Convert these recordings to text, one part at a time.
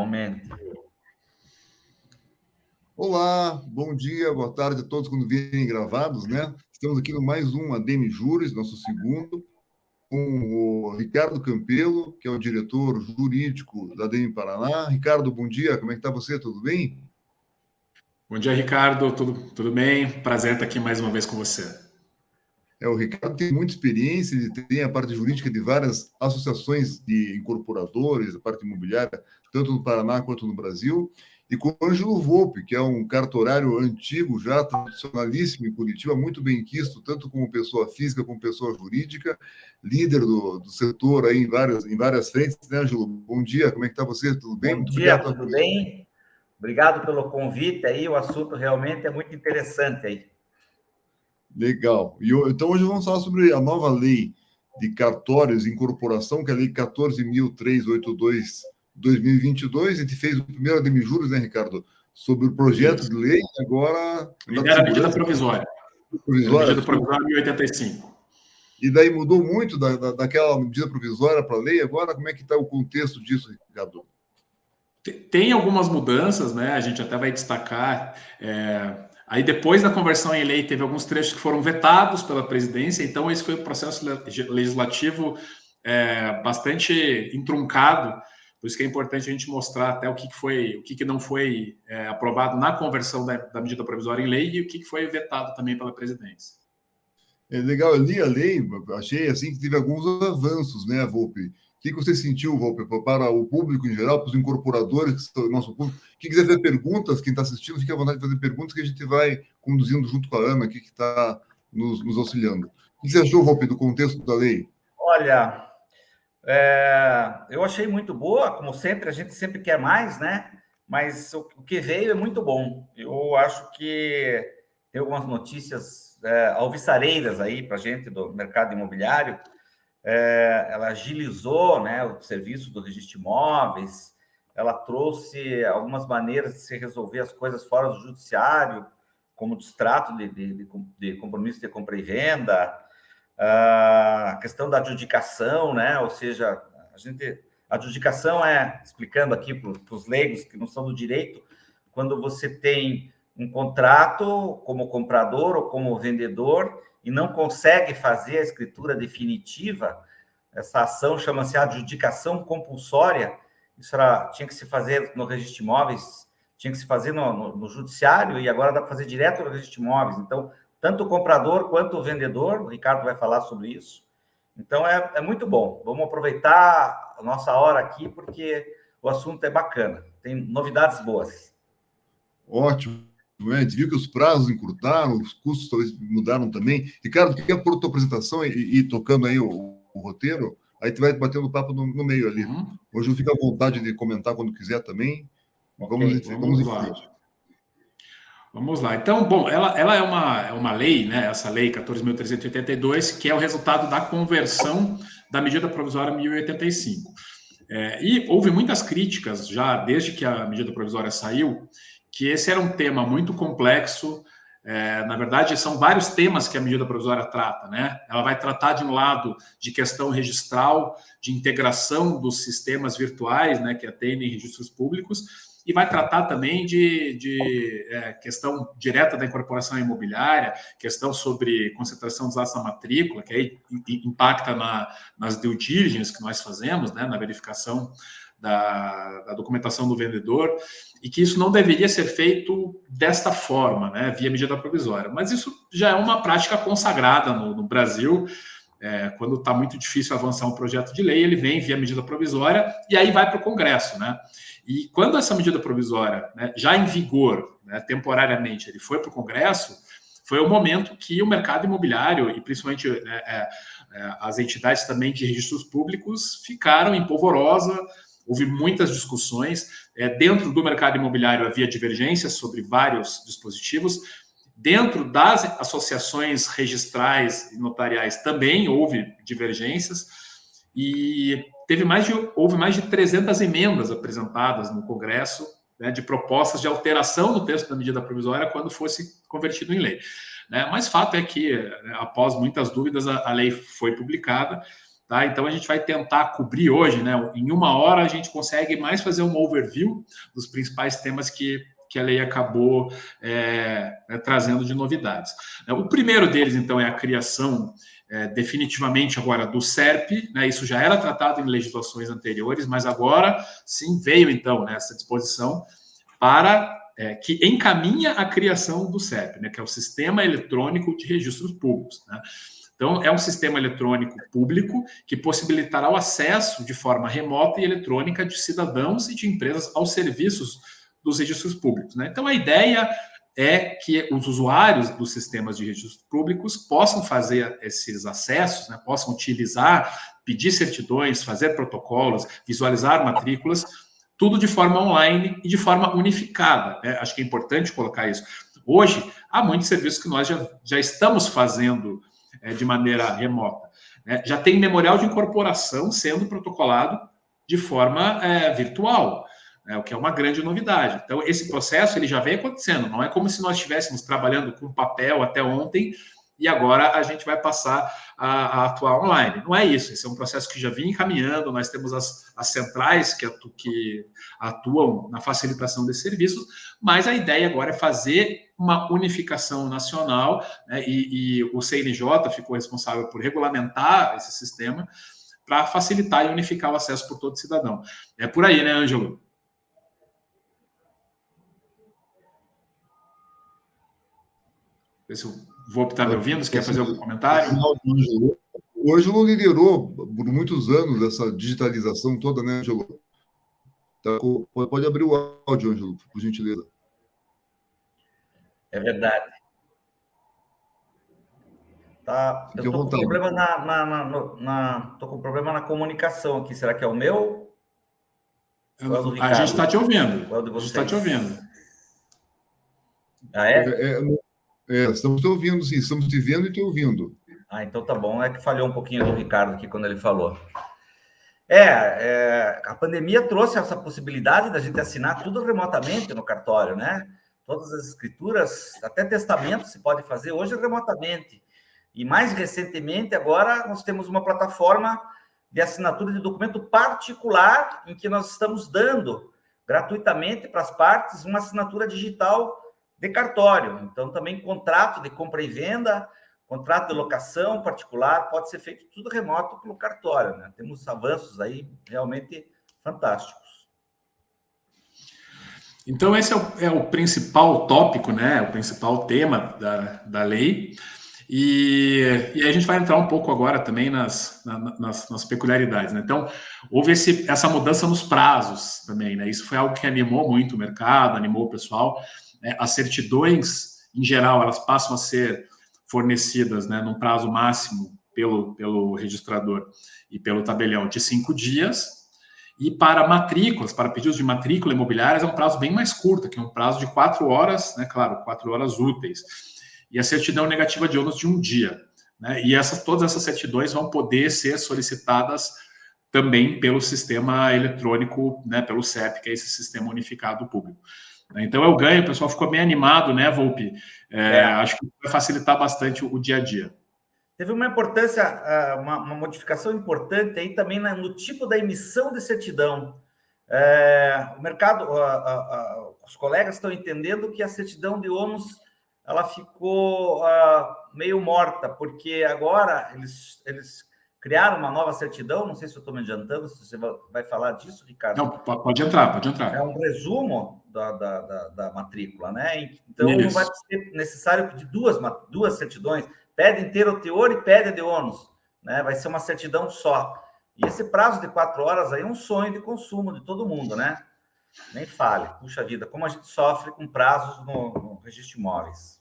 normalmente. Olá, bom dia, boa tarde a todos quando virem gravados, né? Estamos aqui no mais um ADM Juris, nosso segundo, com o Ricardo Campelo, que é o diretor jurídico da ADM Paraná. Ricardo, bom dia, como é que está você? Tudo bem? Bom dia, Ricardo. Tudo bem? Prazer estar aqui mais uma vez com você. O Ricardo tem muita experiência, ele tem a parte jurídica de várias associações de incorporadores, a parte imobiliária, tanto no Paraná quanto no Brasil, e com o Ângelo Volpe, que é um cartorário antigo, já tradicionalíssimo em Curitiba, muito bem quisto, tanto como pessoa física como pessoa jurídica, líder do setor aí em várias frentes, né, Ângelo? Bom dia, como é que está você? Tudo bem? Bom dia, tudo bem? Obrigado pelo convite aí, o assunto realmente é muito interessante aí. Legal. Então, hoje vamos falar sobre a nova lei de cartórios e incorporação, que é a Lei 14.382/2022. A gente fez o primeiro ADM Juros, né, Ricardo? Sobre o projeto de lei, agora... Era a medida provisória. Provisória, medida provisória 1085. E daí mudou muito daquela medida provisória para a lei. Agora, como é que está o contexto disso, Ricardo? Tem algumas mudanças, né? A gente até vai destacar... Aí, depois da conversão em lei, teve alguns trechos que foram vetados pela presidência, então esse foi um processo legislativo bastante entroncado, por isso que é importante a gente mostrar até o que não foi aprovado na conversão da medida provisória em lei e o que foi vetado também pela presidência. É legal, eu li a lei, achei assim que teve alguns avanços, né, Volpe? O que você sentiu, Volpe, para o público em geral, para os incorporadores, que são o nosso público? Quem quiser fazer perguntas, quem está assistindo, fique à vontade de fazer perguntas que a gente vai conduzindo junto com a Ana aqui, que está nos auxiliando. O que você achou, Volpe, do contexto da lei? Olha, eu achei muito boa, como sempre, a gente sempre quer mais, né? Mas o que veio é muito bom. Eu acho que tem algumas notícias alvissareiras aí para a gente do mercado imobiliário. Ela agilizou, né, o serviço do registro de imóveis, ela trouxe algumas maneiras de se resolver as coisas fora do judiciário, como o distrato de compromisso de compra e venda, a questão da adjudicação, né, ou seja, a adjudicação explicando aqui para os leigos que não são do direito, quando você tem um contrato como comprador ou como vendedor e não consegue fazer a escritura definitiva, essa ação chama-se adjudicação compulsória. Isso tinha que se fazer no registro de imóveis, tinha que se fazer no judiciário, e agora dá para fazer direto no registro de imóveis. Então, tanto o comprador quanto o vendedor, o Ricardo vai falar sobre isso. Então, é muito bom. Vamos aproveitar a nossa hora aqui, porque o assunto é bacana. Tem novidades boas. Ótimo. A gente viu que os prazos encurtaram, os custos talvez mudaram também. Ricardo, quer pôr a tua apresentação e tocando aí o roteiro? Aí tu vai batendo papo no meio ali. Hoje eu fico à vontade de comentar quando quiser também. Vamos em frente. Vamos lá. Então, bom, ela é uma lei, né? Essa lei 14.382, que é o resultado da conversão da medida provisória 1085. E houve muitas críticas já desde que a medida provisória saiu, que esse era um tema muito complexo. Na verdade, são vários temas que a medida provisória trata, né? Ela vai tratar, de um lado, de questão registral, de integração dos sistemas virtuais, né, que atendem registros públicos, e vai tratar também de questão direta da incorporação imobiliária, questão sobre concentração dos atos na matrícula, que aí impacta nas due diligence que nós fazemos, né, na verificação da documentação do vendedor, e que isso não deveria ser feito desta forma, né, via medida provisória. Mas isso já é uma prática consagrada no Brasil. Quando está muito difícil avançar um projeto de lei, ele vem via medida provisória e aí vai para o Congresso, né? E quando essa medida provisória, né, já em vigor, né, temporariamente, ele foi para o Congresso, foi o momento que o mercado imobiliário, e principalmente as entidades também de registros públicos, ficaram em polvorosa. Houve muitas discussões. Dentro do mercado imobiliário havia divergências sobre vários dispositivos. Dentro das associações registrais e notariais também houve divergências. E houve mais de 300 emendas apresentadas no Congresso, né, de propostas de alteração no texto da medida provisória quando fosse convertido em lei. Mas fato é que, após muitas dúvidas, a lei foi publicada. tá? Então, a gente vai tentar cobrir hoje, né? Em 1 hora, a gente consegue mais fazer um overview dos principais temas que a lei acabou trazendo de novidades. O primeiro deles, então, é a criação definitivamente agora do SERP, né? Isso já era tratado em legislações anteriores, mas agora sim veio, então, essa disposição para que encaminha a criação do SERP, né? Que é o Sistema Eletrônico de Registros Públicos, né? Então, é um sistema eletrônico público que possibilitará o acesso de forma remota e eletrônica de cidadãos e de empresas aos serviços dos registros públicos, né? Então, a ideia é que os usuários dos sistemas de registros públicos possam fazer esses acessos, né? Possam utilizar, pedir certidões, fazer protocolos, visualizar matrículas, tudo de forma online e de forma unificada, né? Acho que é importante colocar isso. Hoje, há muitos serviços que nós já estamos fazendo de maneira remota, né? Já tem memorial de incorporação sendo protocolado de forma virtual, o que é uma grande novidade. Então, esse processo ele já vem acontecendo, não é como se nós estivéssemos trabalhando com papel até ontem e agora a gente vai passar a atuar online. Não é isso, esse é um processo que já vinha encaminhando, nós temos as centrais que atuam na facilitação desses serviços, mas a ideia agora é fazer uma unificação nacional, né, e o CNJ ficou responsável por regulamentar esse sistema para facilitar e unificar o acesso por todo cidadão. É por aí, né, Ângelo? Se o Volpe está me ouvindo, você quer fazer algum comentário? O Ângelo liderou por muitos anos essa digitalização toda, né, Ângelo? Tá, pode abrir o áudio, Ângelo, por gentileza. É verdade. Tá, eu estou com problema tô com problema na comunicação aqui. Será que é o meu? A gente está te ouvindo. O de vocês? A gente está te ouvindo. Ah, é? Estamos te ouvindo, sim. Estamos te vendo e te ouvindo. Ah, então tá bom. É que falhou um pouquinho do Ricardo aqui quando ele falou. A pandemia trouxe essa possibilidade da gente assinar tudo remotamente no cartório, né? Todas as escrituras, até testamento se pode fazer hoje remotamente. E mais recentemente, agora, nós temos uma plataforma de assinatura de documento particular em que nós estamos dando gratuitamente para as partes uma assinatura digital de cartório. Então, também contrato de compra e venda, contrato de locação particular, pode ser feito tudo remoto pelo cartório, né? Temos avanços aí realmente fantásticos. Então, esse é o principal tópico, né? O principal tema da lei. E aí a gente vai entrar um pouco agora também nas peculiaridades, né? Então, houve essa mudança nos prazos também, né? Isso foi algo que animou muito o mercado, animou o pessoal. As certidões, em geral, elas passam a ser fornecidas, né, num prazo máximo pelo registrador e pelo tabelião de 5 dias, e para matrículas, para pedidos de matrícula imobiliárias, é um prazo bem mais curto, que é um prazo de 4 horas, né, claro, 4 horas úteis, e a certidão negativa de ônus de 1 dia, né, e todas essas certidões vão poder ser solicitadas também pelo sistema eletrônico, né, pelo SERP, que é esse Sistema Unificado Público. Então, é o ganho, o pessoal ficou bem animado, né, Volpe? Acho que vai facilitar bastante o dia a dia. Teve uma importância, uma modificação importante aí também no tipo da emissão de certidão. O mercado, os colegas estão entendendo que a certidão de ônus ela ficou meio morta, porque agora eles criaram uma nova certidão, não sei se eu estou me adiantando, se você vai falar disso, Ricardo. Não, pode entrar, pode entrar. É um resumo da matrícula, né? Então, isso. Não vai ser necessário pedir duas certidões, pede inteiro o teor e pede de ônus, né? Vai ser uma certidão só. E esse prazo de 4 horas aí é um sonho de consumo de todo mundo, né? Nem fale. Puxa vida, como a gente sofre com prazos no registro de imóveis.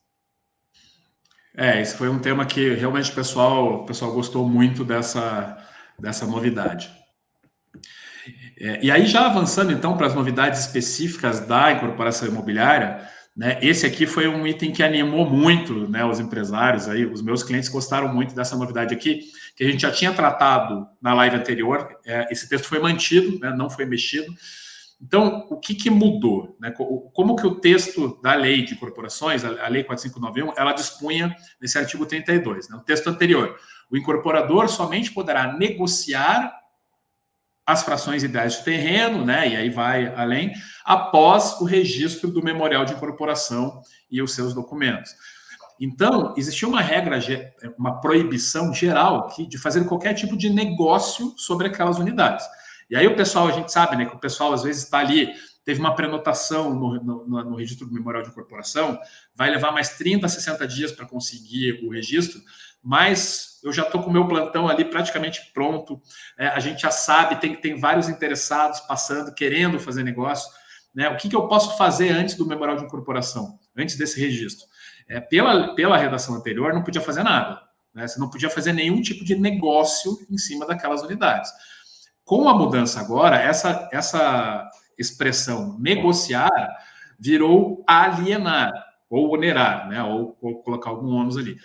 Esse foi um tema que realmente o pessoal gostou muito dessa novidade. E aí, já avançando, então, para as novidades específicas da incorporação imobiliária, né, esse aqui foi um item que animou muito, né, os empresários, aí, os meus clientes gostaram muito dessa novidade aqui, que a gente já tinha tratado na live anterior, esse texto foi mantido, né, não foi mexido. Então, o que mudou? Né? Como que o texto da lei de incorporações, a lei 4591, ela dispunha nesse artigo 32, né? O texto anterior. O incorporador somente poderá negociar as frações ideais de terreno, né, e aí vai além, após o registro do memorial de incorporação e os seus documentos. Então, existia uma regra, uma proibição geral aqui de fazer qualquer tipo de negócio sobre aquelas unidades. E aí o pessoal, a gente sabe, né, que o pessoal às vezes está ali, teve uma prenotação no registro do memorial de incorporação, vai levar mais 30, 60 dias para conseguir o registro, mas eu já estou com o meu plantão ali praticamente pronto, a gente já sabe, tem vários interessados passando, querendo fazer negócio, né? O que eu posso fazer antes do memorial de incorporação, antes desse registro? Pela redação anterior, não podia fazer nada, né? Você não podia fazer nenhum tipo de negócio em cima daquelas unidades. Com a mudança agora, essa expressão negociar virou alienar, ou onerar, né? Ou colocar algum ônus ali.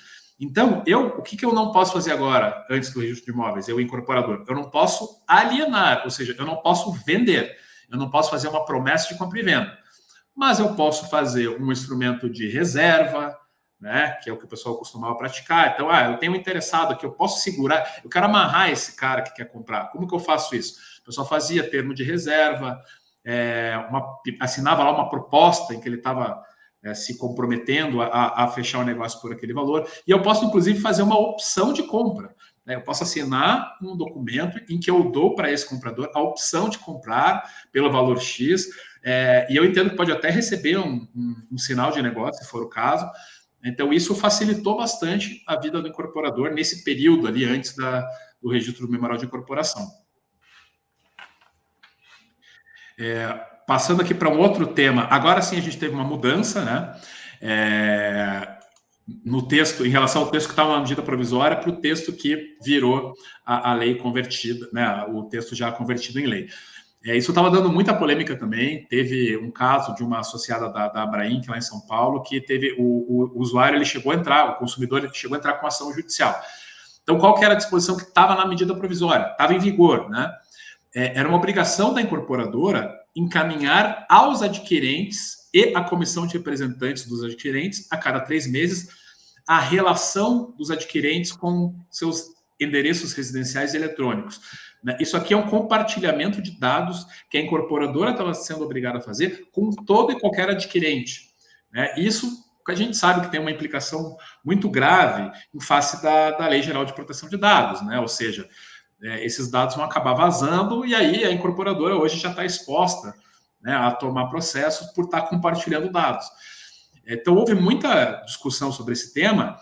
Então, o que eu não posso fazer agora, antes do registro de imóveis, eu, incorporador? Eu não posso alienar, ou seja, eu não posso vender, eu não posso fazer uma promessa de compra e venda, mas eu posso fazer um instrumento de reserva, né, que é o que o pessoal costumava praticar. Então, eu tenho um interessado aqui, eu posso segurar, eu quero amarrar esse cara que quer comprar. Como que eu faço isso? O pessoal fazia termo de reserva, assinava lá uma proposta em que ele estava se comprometendo a fechar o negócio por aquele valor, e eu posso, inclusive, fazer uma opção de compra. Né? Eu posso assinar um documento em que eu dou para esse comprador a opção de comprar pelo valor X, e eu entendo que pode até receber um sinal de negócio, se for o caso. Então, isso facilitou bastante a vida do incorporador nesse período ali, antes do registro do memorial de incorporação. Passando aqui para um outro tema, agora sim a gente teve uma mudança, né? No texto, em relação ao texto que estava na medida provisória, para o texto que virou a lei convertida, né? O texto já convertido em lei. Isso estava dando muita polêmica também. Teve um caso de uma associada da Abrainc, lá em São Paulo, que teve o usuário, ele chegou a entrar, o consumidor ele chegou a entrar com ação judicial. Então, qual que era a disposição que estava na medida provisória? Estava em vigor, né? Era uma obrigação da incorporadora encaminhar aos adquirentes e à comissão de representantes dos adquirentes, a cada 3 meses, a relação dos adquirentes com seus endereços residenciais eletrônicos. Isso aqui é um compartilhamento de dados que a incorporadora estava sendo obrigada a fazer com todo e qualquer adquirente. Isso que a gente sabe que tem uma implicação muito grave em face da Lei Geral de Proteção de Dados, né? Ou seja, esses dados vão acabar vazando e aí a incorporadora hoje já está exposta, né, a tomar processos por estar compartilhando dados. Então, houve muita discussão sobre esse tema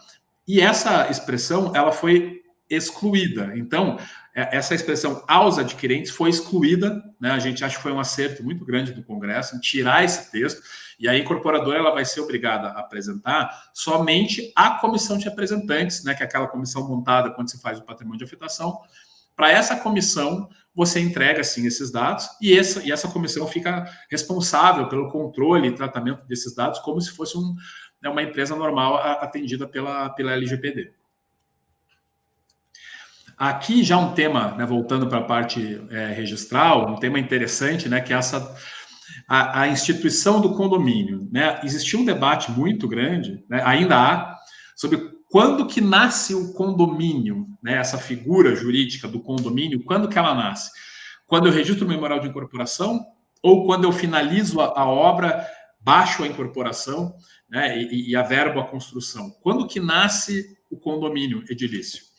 e essa expressão ela foi excluída. Então, essa expressão aos adquirentes foi excluída, né? A gente acha que foi um acerto muito grande do Congresso em tirar esse texto, e a incorporadora ela vai ser obrigada a apresentar somente a comissão de representantes, né, que é aquela comissão montada quando se faz o patrimônio de afetação. Para essa comissão, você entrega, sim, esses dados e essa comissão fica responsável pelo controle e tratamento desses dados como se fosse uma empresa normal atendida pela LGPD. Aqui já um tema, né, voltando para a parte registral, um tema interessante, né, que é a instituição do condomínio. Né? Existiu um debate muito grande, né, ainda há, sobre quando que nasce o condomínio, né, essa figura jurídica do condomínio, quando que ela nasce? Quando eu registro o memorial de incorporação ou quando eu finalizo a obra, baixo a incorporação, né, e averbo a construção? Quando que nasce o condomínio edilício?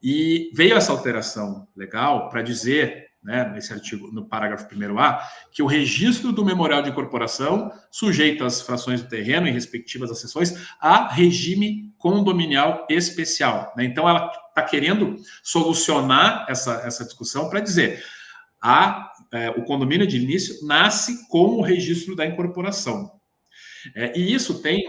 E veio essa alteração legal para dizer, né, nesse artigo, no parágrafo 1º A, que o registro do memorial de incorporação sujeita as frações do terreno e respectivas accessões a regime condominial especial. Né? Então, ela está querendo solucionar essa discussão para dizer o condomínio de início nasce com o registro da incorporação. E isso tem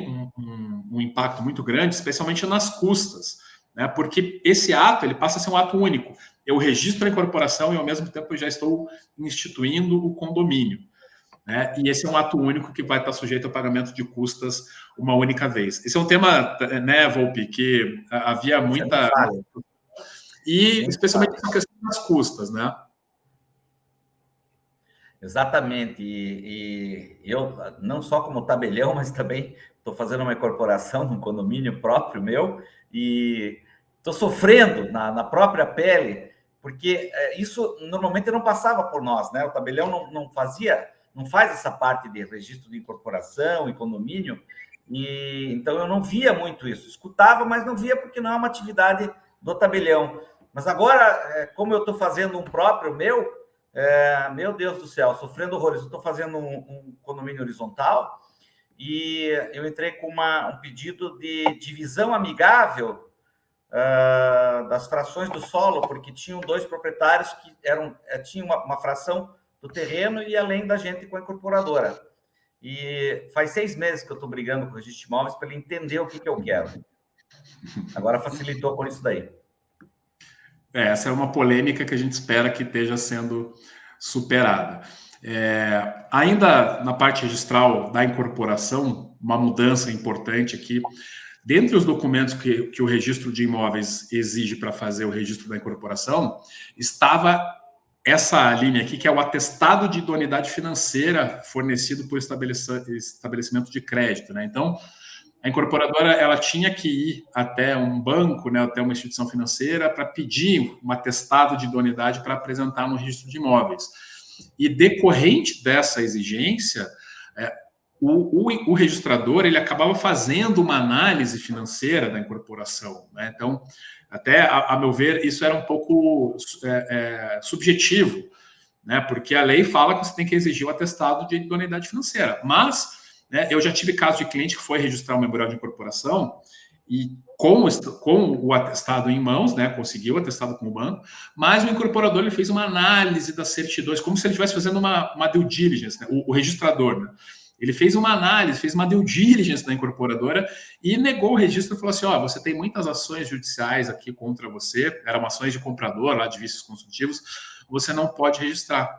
um impacto muito grande, especialmente nas custas, né? Porque esse ato ele passa a ser um ato único. Eu registro a incorporação e, ao mesmo tempo, eu já estou instituindo o condomínio. Né? E esse é um ato único que vai estar sujeito ao pagamento de custas uma única vez. Esse é um tema, né, Volpi, que havia muita... E, especialmente, essa questão das custas, né? Exatamente. E eu, não só como tabelião, mas também estou fazendo uma incorporação num condomínio próprio meu e estou sofrendo na própria pele, porque isso normalmente não passava por nós, né? O tabelião não faz essa parte de registro de incorporação e condomínio, e então eu não via muito isso. Escutava, mas não via porque não é uma atividade do tabelião. Mas agora, como eu estou fazendo um próprio meu Deus do céu, sofrendo horrores. Eu estou fazendo um condomínio horizontal e eu entrei com um pedido de divisão amigável das frações do solo, porque tinham 2 proprietários que tinham uma fração do terreno e além da gente com a incorporadora. E faz 6 meses que eu estou brigando com o registro de imóveis para ele entender o que eu quero. Agora facilitou com isso daí. Essa é uma polêmica que a gente espera que esteja sendo superada. Ainda na parte registral da incorporação, uma mudança importante aqui. Dentre os documentos que o registro de imóveis exige para fazer o registro da incorporação, estava essa linha aqui, que é o atestado de idoneidade financeira fornecido por estabelecimento de crédito, né? Então, a incorporadora ela tinha que ir até um banco, né, até uma instituição financeira para pedir um atestado de idoneidade para apresentar no registro de imóveis. E decorrente dessa exigência, o registrador ele acabava fazendo uma análise financeira da incorporação, né? Então, até a meu ver, isso era um pouco subjetivo, né? Porque a lei fala que você tem que exigir o atestado de idoneidade financeira, mas eu já tive caso de cliente que foi registrar um memorial de incorporação e com o atestado em mãos, né, conseguiu o atestado com o banco, mas o incorporador ele fez uma análise das certidões, como se ele estivesse fazendo uma due diligence, né, o registrador, né? Ele fez uma análise, fez uma due diligence da incorporadora e negou o registro e falou assim, você tem muitas ações judiciais aqui contra você, eram ações de comprador, lá de vícios consultivos, você não pode registrar.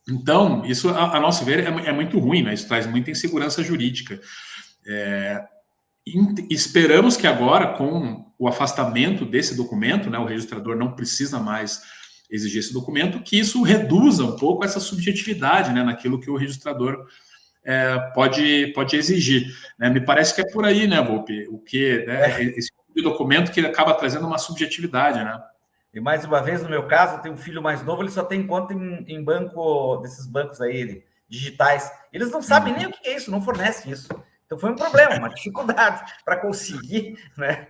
Então, isso, a nosso ver, é muito ruim, né? Isso traz muita insegurança jurídica. Esperamos que agora, com o afastamento desse documento, né, o registrador não precisa mais exigir esse documento, que isso reduza um pouco essa subjetividade, né, naquilo que o registrador pode exigir. Né? Me parece que é por aí, né, Volpe? Esse tipo de documento que acaba trazendo uma subjetividade, né? E mais uma vez, no meu caso, eu tenho um filho mais novo, ele só tem conta em banco, desses bancos aí, digitais. Eles não sabem nem o que é isso, não fornecem isso. Então foi um problema, uma dificuldade para conseguir, né?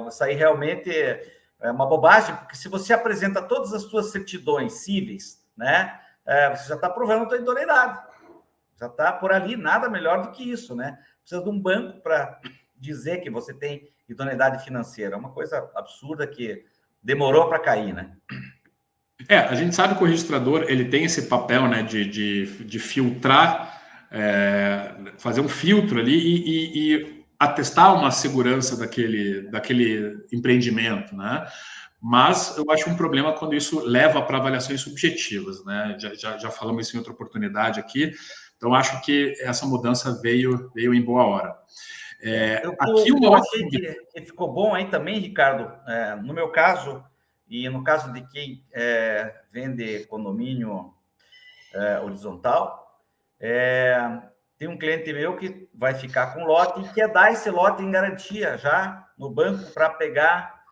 Isso aí realmente é uma bobagem, porque se você apresenta todas as suas certidões cíveis, né? Você já está provando a sua idoneidade. Já está por ali, nada melhor do que isso, né? Precisa de um banco para dizer que você tem idoneidade financeira. É uma coisa absurda que demorou para cair, né? A gente sabe que o registrador ele tem esse papel, né, de filtrar, fazer um filtro ali e atestar uma segurança daquele empreendimento, né? Mas eu acho um problema quando isso leva para avaliações subjetivas, né? Já falamos isso em outra oportunidade aqui. Então, acho que essa mudança veio em boa hora. Eu achei que ficou bom aí também, Ricardo, no meu caso, e no caso de quem vende condomínio horizontal, tem um cliente meu que vai ficar com lote e quer dar esse lote em garantia já no banco para pegar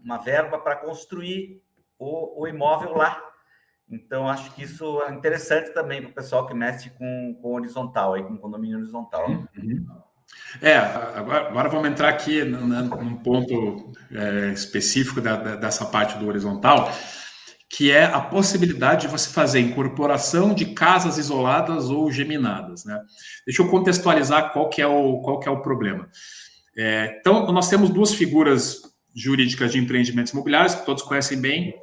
uma verba para construir o imóvel lá. Então, acho que isso é interessante também para o pessoal que mexe com horizontal, aí, com condomínio horizontal. Agora vamos entrar aqui num ponto específico dessa parte do horizontal, que é a possibilidade de você fazer incorporação de casas isoladas ou geminadas, né? Deixa eu contextualizar qual que é o problema. Então, nós temos 2 figuras jurídicas de empreendimentos imobiliários, que todos conhecem bem,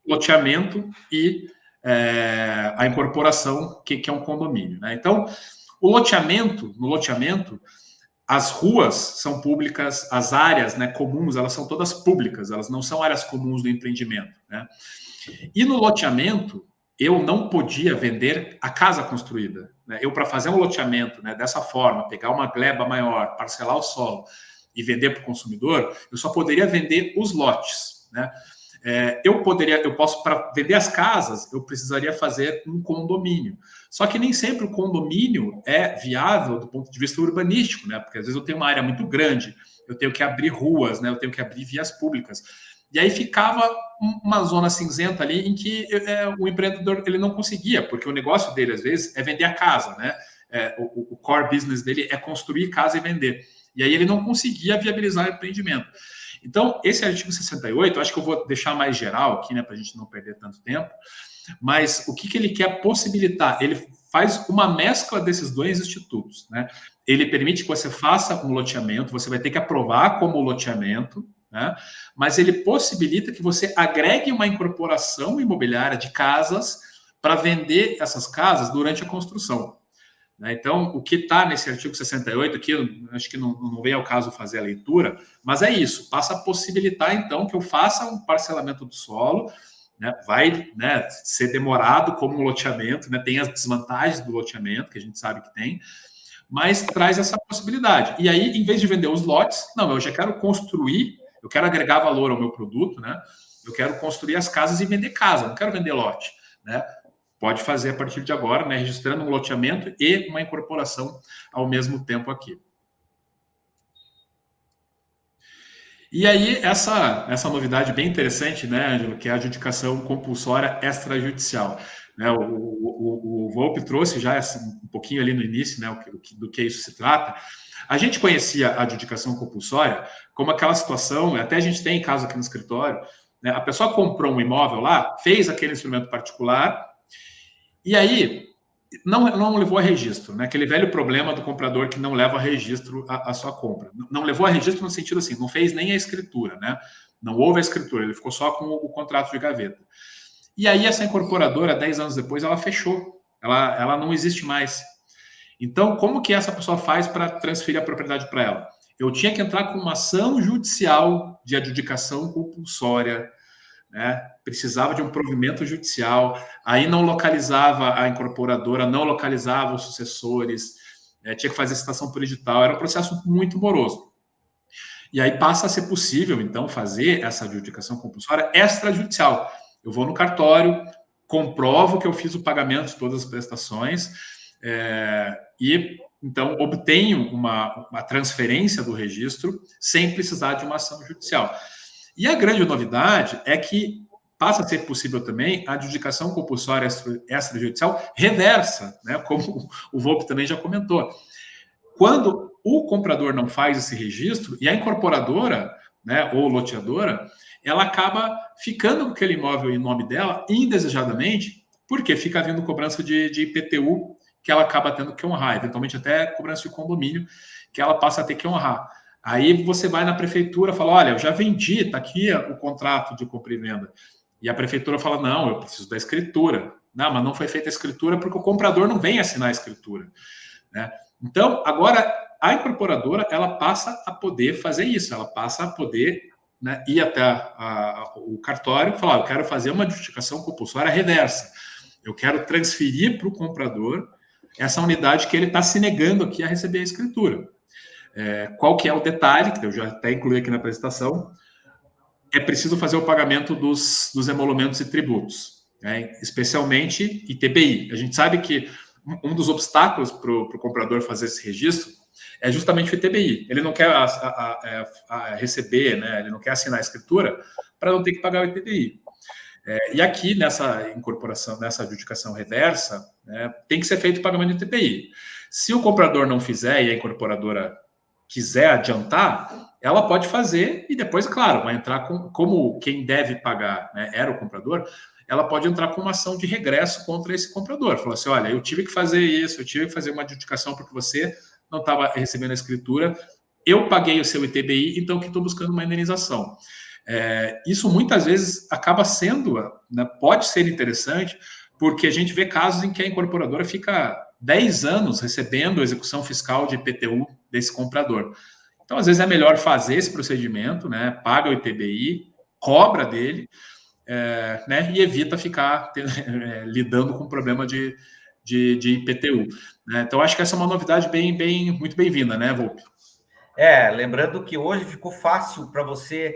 loteamento e a incorporação, que é um condomínio, né? Então, no loteamento, as ruas são públicas, as áreas, né, comuns, elas são todas públicas, elas não são áreas comuns do empreendimento, né? E no loteamento, eu não podia vender a casa construída, né? Eu, para fazer um loteamento, né, dessa forma, pegar uma gleba maior, parcelar o solo e vender para o consumidor, eu só poderia vender os lotes, né? Para vender as casas, eu precisaria fazer um condomínio. Só que nem sempre o condomínio é viável do ponto de vista urbanístico, né? Porque às vezes eu tenho uma área muito grande, eu tenho que abrir ruas, né? Eu tenho que abrir vias públicas. E aí ficava uma zona cinzenta ali em que o empreendedor ele não conseguia, porque o negócio dele, às vezes, é vender a casa, né? O core business dele é construir casa e vender. E aí ele não conseguia viabilizar o empreendimento. Então, esse artigo 68, eu acho que eu vou deixar mais geral aqui, né, para a gente não perder tanto tempo, mas o que ele quer possibilitar? Ele faz uma mescla desses dois institutos, né? Ele permite que você faça um loteamento, você vai ter que aprovar como loteamento, né? Mas ele possibilita que você agregue uma incorporação imobiliária de casas para vender essas casas durante a construção. Então, o que está nesse artigo 68 aqui, acho que não vem ao caso fazer a leitura, mas é isso, passa a possibilitar, então, que eu faça um parcelamento do solo, né, vai, né, ser demorado como um loteamento, né, tem as desvantagens do loteamento, que a gente sabe que tem, mas traz essa possibilidade. E aí, em vez de vender os lotes, não, eu já quero construir, eu quero agregar valor ao meu produto, né, eu quero construir as casas e vender casa, não quero vender lote, né. Pode fazer a partir de agora, né, registrando um loteamento e uma incorporação ao mesmo tempo aqui. E aí, essa novidade bem interessante, né, Ângelo, que é a adjudicação compulsória extrajudicial. Né, o Volpe trouxe já um pouquinho ali no início, né, do que isso se trata. A gente conhecia a adjudicação compulsória como aquela situação, até a gente tem caso aqui no escritório, né, a pessoa comprou um imóvel lá, fez aquele instrumento particular, e aí não levou a registro, né? Aquele velho problema do comprador que não leva a registro a sua compra. Não levou a registro no sentido assim, não fez nem a escritura, né? Não houve a escritura, ele ficou só com o contrato de gaveta. E aí essa incorporadora, 10 anos depois, ela fechou. Ela não existe mais. Então, como que essa pessoa faz para transferir a propriedade para ela? Eu tinha que entrar com uma ação judicial de adjudicação compulsória, né? Precisava de um provimento judicial, aí não localizava a incorporadora, não localizava os sucessores, tinha que fazer citação por edital, era um processo muito moroso. E aí passa a ser possível, então, fazer essa adjudicação compulsória extrajudicial. Eu vou no cartório, comprovo que eu fiz o pagamento de todas as prestações e, então, obtenho uma transferência do registro sem precisar de uma ação judicial. E a grande novidade é que passa a ser possível também a adjudicação compulsória extrajudicial reversa, né? Como o Volpe também já comentou. Quando o comprador não faz esse registro e a incorporadora, né, ou loteadora, ela acaba ficando com aquele imóvel em nome dela indesejadamente, porque fica havendo cobrança de IPTU que ela acaba tendo que honrar, eventualmente até cobrança de condomínio que ela passa a ter que honrar. Aí você vai na prefeitura e fala, olha, eu já vendi, está aqui o contrato de compra e venda. E a prefeitura fala, não, eu preciso da escritura. Não, mas não foi feita a escritura porque o comprador não vem assinar a escritura. Né? Então, agora, a incorporadora, ela passa a poder fazer isso, ela passa a poder, né, ir até o cartório e falar, eu quero fazer uma adjudicação compulsória reversa. Eu quero transferir para o comprador essa unidade que ele está se negando aqui a receber a escritura. Qual que é o detalhe, que eu já até incluí aqui na apresentação, é preciso fazer o pagamento dos emolumentos e tributos, né? Especialmente ITBI. A gente sabe que um dos obstáculos para o comprador fazer esse registro é justamente o ITBI. Ele não quer receber, né? Ele não quer assinar a escritura para não ter que pagar o ITBI. E aqui, nessa incorporação, nessa adjudicação reversa, né, tem que ser feito o pagamento do ITBI. Se o comprador não fizer e a incorporadora quiser adiantar, ela pode fazer e depois, claro, vai entrar como quem deve pagar, né, era o comprador, ela pode entrar com uma ação de regresso contra esse comprador. Falar assim, olha, eu tive que fazer isso, eu tive que fazer uma adjudicação porque você não estava recebendo a escritura, eu paguei o seu ITBI, então que estou buscando uma indenização. Isso muitas vezes acaba sendo, né, pode ser interessante, porque a gente vê casos em que a incorporadora fica 10 anos recebendo a execução fiscal de IPTU desse comprador. Então, às vezes, é melhor fazer esse procedimento, né? Paga o ITBI, cobra dele, né? E evita ficar lidando com o problema de IPTU. Né? Então, acho que essa é uma novidade muito bem-vinda, né, Volpe? Lembrando que hoje ficou fácil para você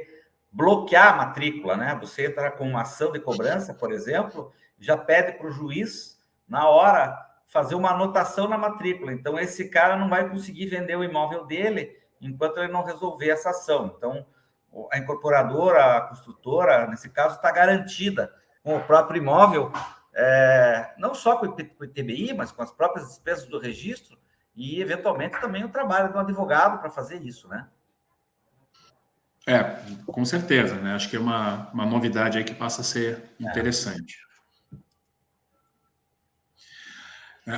bloquear a matrícula, né? Você entra com uma ação de cobrança, por exemplo, já pede para o juiz, na hora, fazer uma anotação na matrícula. Então, esse cara não vai conseguir vender o imóvel dele, enquanto ele não resolver essa ação. Então, a incorporadora, a construtora, nesse caso, está garantida com o próprio imóvel, não só com o ITBI, mas com as próprias despesas do registro e, eventualmente, também o trabalho de um advogado para fazer isso, né? Com certeza, né? Acho que é uma novidade aí que passa a ser interessante.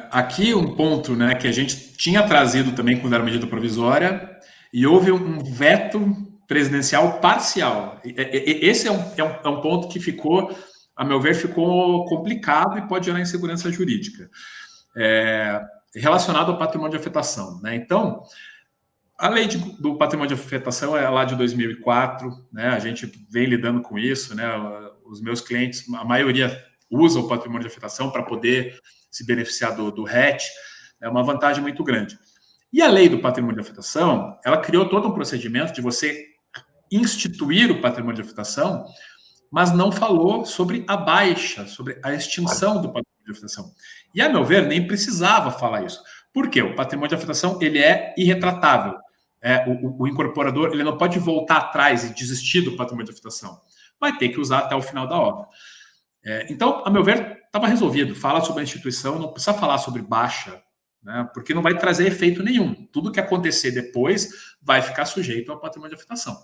Aqui um ponto, né, que a gente tinha trazido também quando era medida provisória, e houve um veto presidencial parcial. Esse é um ponto que ficou, a meu ver, ficou complicado e pode gerar insegurança jurídica, relacionado ao patrimônio de afetação, né? Então, a lei do patrimônio de afetação é lá de 2004, né? A gente vem lidando com isso, né? Os meus clientes, a maioria usa o patrimônio de afetação para poder se beneficiar do RET, é uma vantagem muito grande. E a lei do patrimônio de afetação, ela criou todo um procedimento de você instituir o patrimônio de afetação, mas não falou sobre a baixa, sobre a extinção do patrimônio de afetação. E, a meu ver, nem precisava falar isso. Por quê? O patrimônio de afetação, ele é irretratável. O incorporador, ele não pode voltar atrás e desistir do patrimônio de afetação. Vai ter que usar até o final da obra. Então, a meu ver, estava resolvido. Fala sobre a instituição, não precisa falar sobre baixa, né? Porque não vai trazer efeito nenhum. Tudo que acontecer depois vai ficar sujeito ao patrimônio de afetação.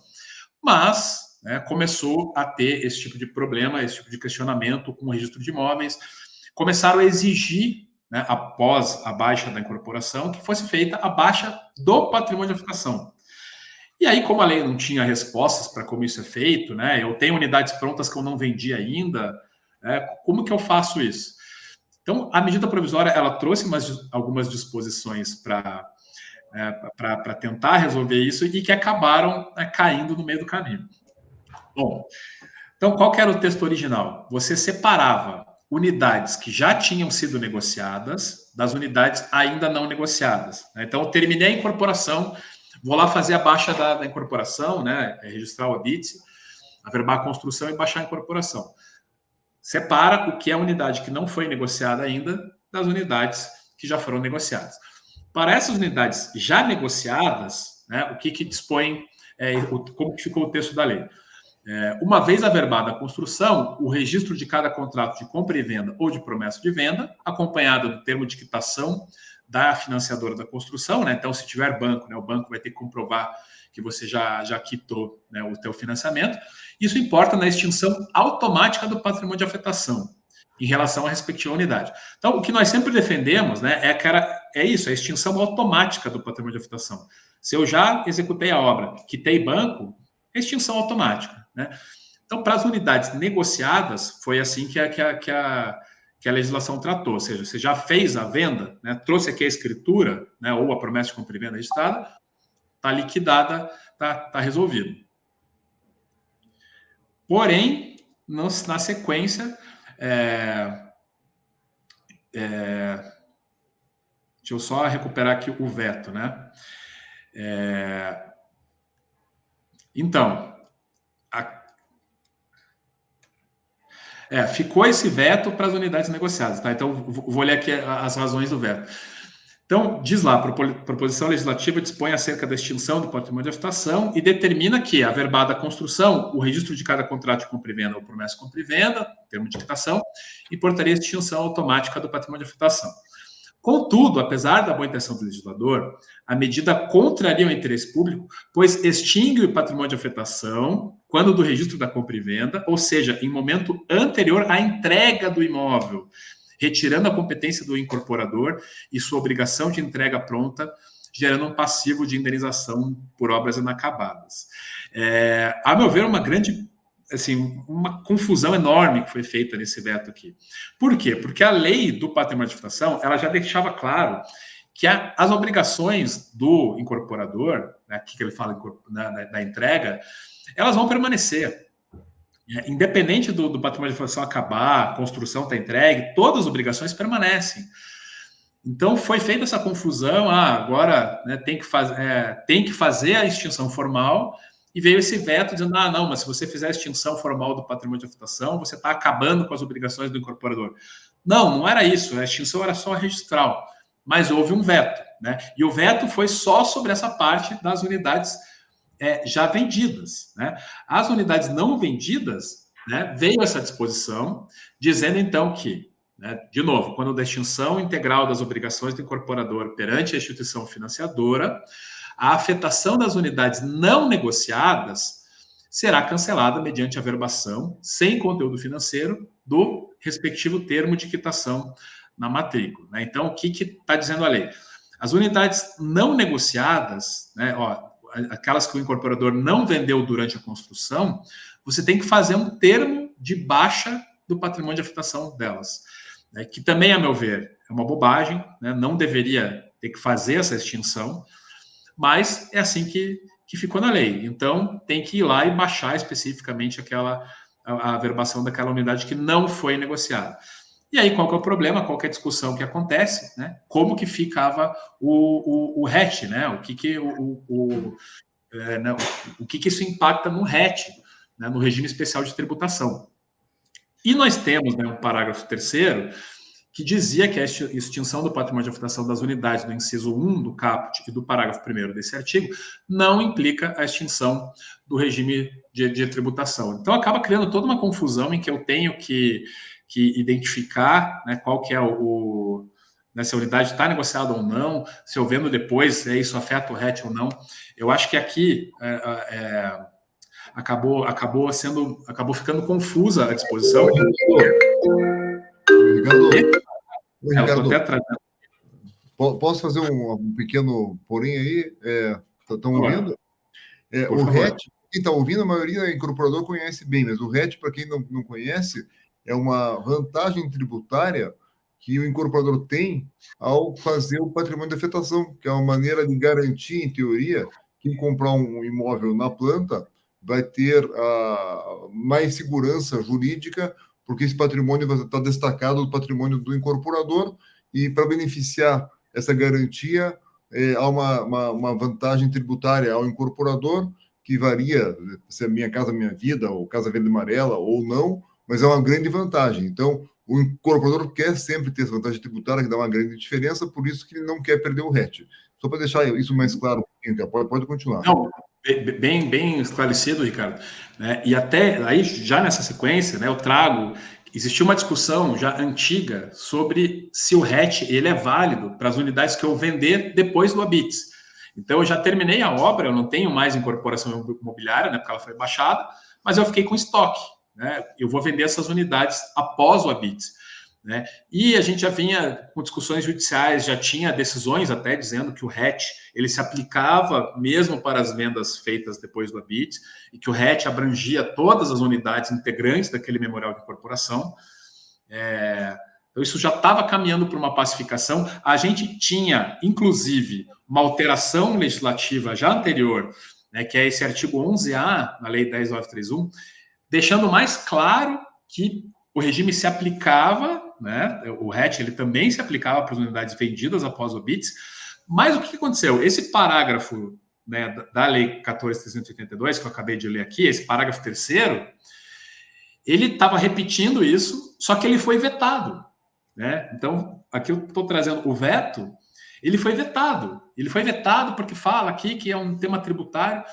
Mas, né, começou a ter esse tipo de problema, esse tipo de questionamento com o registro de imóveis. Começaram a exigir, né, após a baixa da incorporação, que fosse feita a baixa do patrimônio de afetação. E aí, como a lei não tinha respostas para como isso é feito, né, eu tenho unidades prontas que eu não vendi ainda, como que eu faço isso? Então, a medida provisória, ela trouxe algumas disposições para tentar resolver isso e que acabaram caindo no meio do caminho. Bom, então qual que era o texto original? Você separava unidades que já tinham sido negociadas das unidades ainda não negociadas, né? Então, eu terminei a incorporação, vou lá fazer a baixa da incorporação, né? Registrar o habite, averbar a construção e baixar a incorporação. Separa o que é a unidade que não foi negociada ainda das unidades que já foram negociadas. Para essas unidades já negociadas, né, o que dispõe, como que ficou o texto da lei? Uma vez averbada a construção, o registro de cada contrato de compra e venda ou de promessa de venda, acompanhado do termo de quitação da financiadora da construção, né? Então, se tiver banco, né, o banco vai ter que comprovar que você já quitou, né, o teu financiamento. Isso importa na extinção automática do patrimônio de afetação em relação à respectiva unidade. Então, o que nós sempre defendemos, né, é isso, a extinção automática do patrimônio de afetação. Se eu já executei a obra, quitei banco, extinção automática, né? Então, para as unidades negociadas, foi assim que a legislação tratou, ou seja, você já fez a venda, né, trouxe aqui a escritura, né, ou a promessa de compra e venda registrada, está liquidada, está resolvido. Porém, na sequência, deixa eu só recuperar aqui o veto, né? Então, ficou esse veto para as unidades negociadas, tá? Então, vou ler aqui as razões do veto. Então, diz lá, a proposição legislativa dispõe acerca da extinção do patrimônio de afetação e determina que, averbada a construção, o registro de cada contrato de compra e venda ou promessa de compra e venda, termo de quitação, importaria a extinção automática do patrimônio de afetação. Contudo, apesar da boa intenção do legislador, a medida contraria o interesse público, pois extingue o patrimônio de afetação quando do registro da compra e venda, ou seja, em momento anterior à entrega do imóvel, retirando a competência do incorporador e sua obrigação de entrega pronta, gerando um passivo de indenização por obras inacabadas. A meu ver, uma confusão enorme que foi feita nesse veto aqui. Por quê? Porque a lei do patrimônio de afetação, ela já deixava claro que as obrigações do incorporador, né, que ele fala da entrega, elas vão permanecer. Independente do patrimônio de afetação acabar, a construção está entregue, todas as obrigações permanecem. Então, foi feita essa confusão, agora, né, tem que fazer a extinção formal, e veio esse veto dizendo, não, mas se você fizer a extinção formal do patrimônio de afetação, você está acabando com as obrigações do incorporador. Não era isso, a extinção era só registral, mas houve um veto. né? E o veto foi só sobre essa parte das unidades já vendidas, né? As unidades não vendidas, né, veio essa disposição dizendo então que, né, de novo, quando da extinção integral das obrigações do incorporador perante a instituição financiadora, a afetação das unidades não negociadas será cancelada mediante averbação sem conteúdo financeiro do respectivo termo de quitação na matrícula, né? Então, o que está dizendo a lei? As unidades não negociadas, né, aquelas que o incorporador não vendeu durante a construção, você tem que fazer um termo de baixa do patrimônio de afetação delas, né, que também, a meu ver, é uma bobagem, né, não deveria ter que fazer essa extinção, mas é assim que ficou na lei. Então, tem que ir lá e baixar especificamente a averbação daquela unidade que não foi negociada. E aí, qual que é o problema? Qual que é a discussão que acontece? Né? Como que ficava o RET, né? O que isso impacta no RET, né? No regime especial de tributação. E nós temos, né, um parágrafo 3º que dizia que a extinção do patrimônio de afetação das unidades do inciso 1 do caput e do parágrafo 1º desse artigo não implica a extinção do regime de tributação. Então, acaba criando toda uma confusão em que eu tenho que identificar, né, qual que é né, se a unidade está negociada ou não, se eu vendo depois, se isso afeta o RET ou não. Eu acho que aqui acabou ficando confusa a disposição. Ricardo, posso fazer um pequeno porém aí? Estão ouvindo? O RET, quem está ouvindo, a maioria do incorporador conhece bem, mas o RET, para quem não conhece, é uma vantagem tributária que o incorporador tem ao fazer o patrimônio de afetação, que é uma maneira de garantir, em teoria, que comprar um imóvel na planta vai ter mais segurança jurídica, porque esse patrimônio vai estar destacado do patrimônio do incorporador, e para beneficiar essa garantia, há uma vantagem tributária ao incorporador, que varia se é Minha Casa Minha Vida, ou Casa Verde Amarela, ou não, mas é uma grande vantagem. Então, o incorporador quer sempre ter essa vantagem tributária, que dá uma grande diferença, por isso que ele não quer perder o RET. Só para deixar isso mais claro, pode continuar. Não, bem esclarecido, Ricardo. Né? E até aí, já nessa sequência, né, eu trago... Existiu uma discussão já antiga sobre se o RET ele é válido para as unidades que eu vender depois do habite. Então, eu já terminei a obra, eu não tenho mais incorporação imobiliária, né, porque ela foi baixada, mas eu fiquei com estoque. Né? Eu vou vender essas unidades após o habite. Né? E a gente já vinha com discussões judiciais, já tinha decisões até dizendo que o RET ele se aplicava mesmo para as vendas feitas depois do habite, e que o RET abrangia todas as unidades integrantes daquele memorial de incorporação. Então, isso já estava caminhando para uma pacificação. A gente tinha, inclusive, uma alteração legislativa já anterior, né, que é esse artigo 11A, na Lei 10.931, deixando mais claro que o regime se aplicava, né, o RET ele também se aplicava para as unidades vendidas após o habite. Mas o que aconteceu? Esse parágrafo, né, da Lei 14.382, que eu acabei de ler aqui, esse parágrafo 3º, ele estava repetindo isso, só que ele foi vetado. Né? Então, aqui eu estou trazendo o veto, ele foi vetado. Ele foi vetado porque fala aqui que é um tema tributário.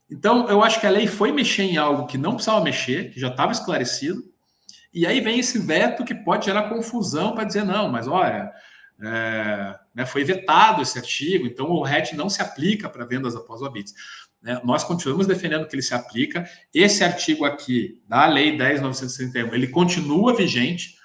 Então, eu acho que a lei foi mexer em algo que não precisava mexer, que já estava esclarecido, e aí vem esse veto que pode gerar confusão para dizer, não, mas olha, né, foi vetado esse artigo, então o RET não se aplica para vendas após o habite. Nós continuamos defendendo que ele se aplica. Esse artigo aqui, da Lei 10.931, ele continua vigente,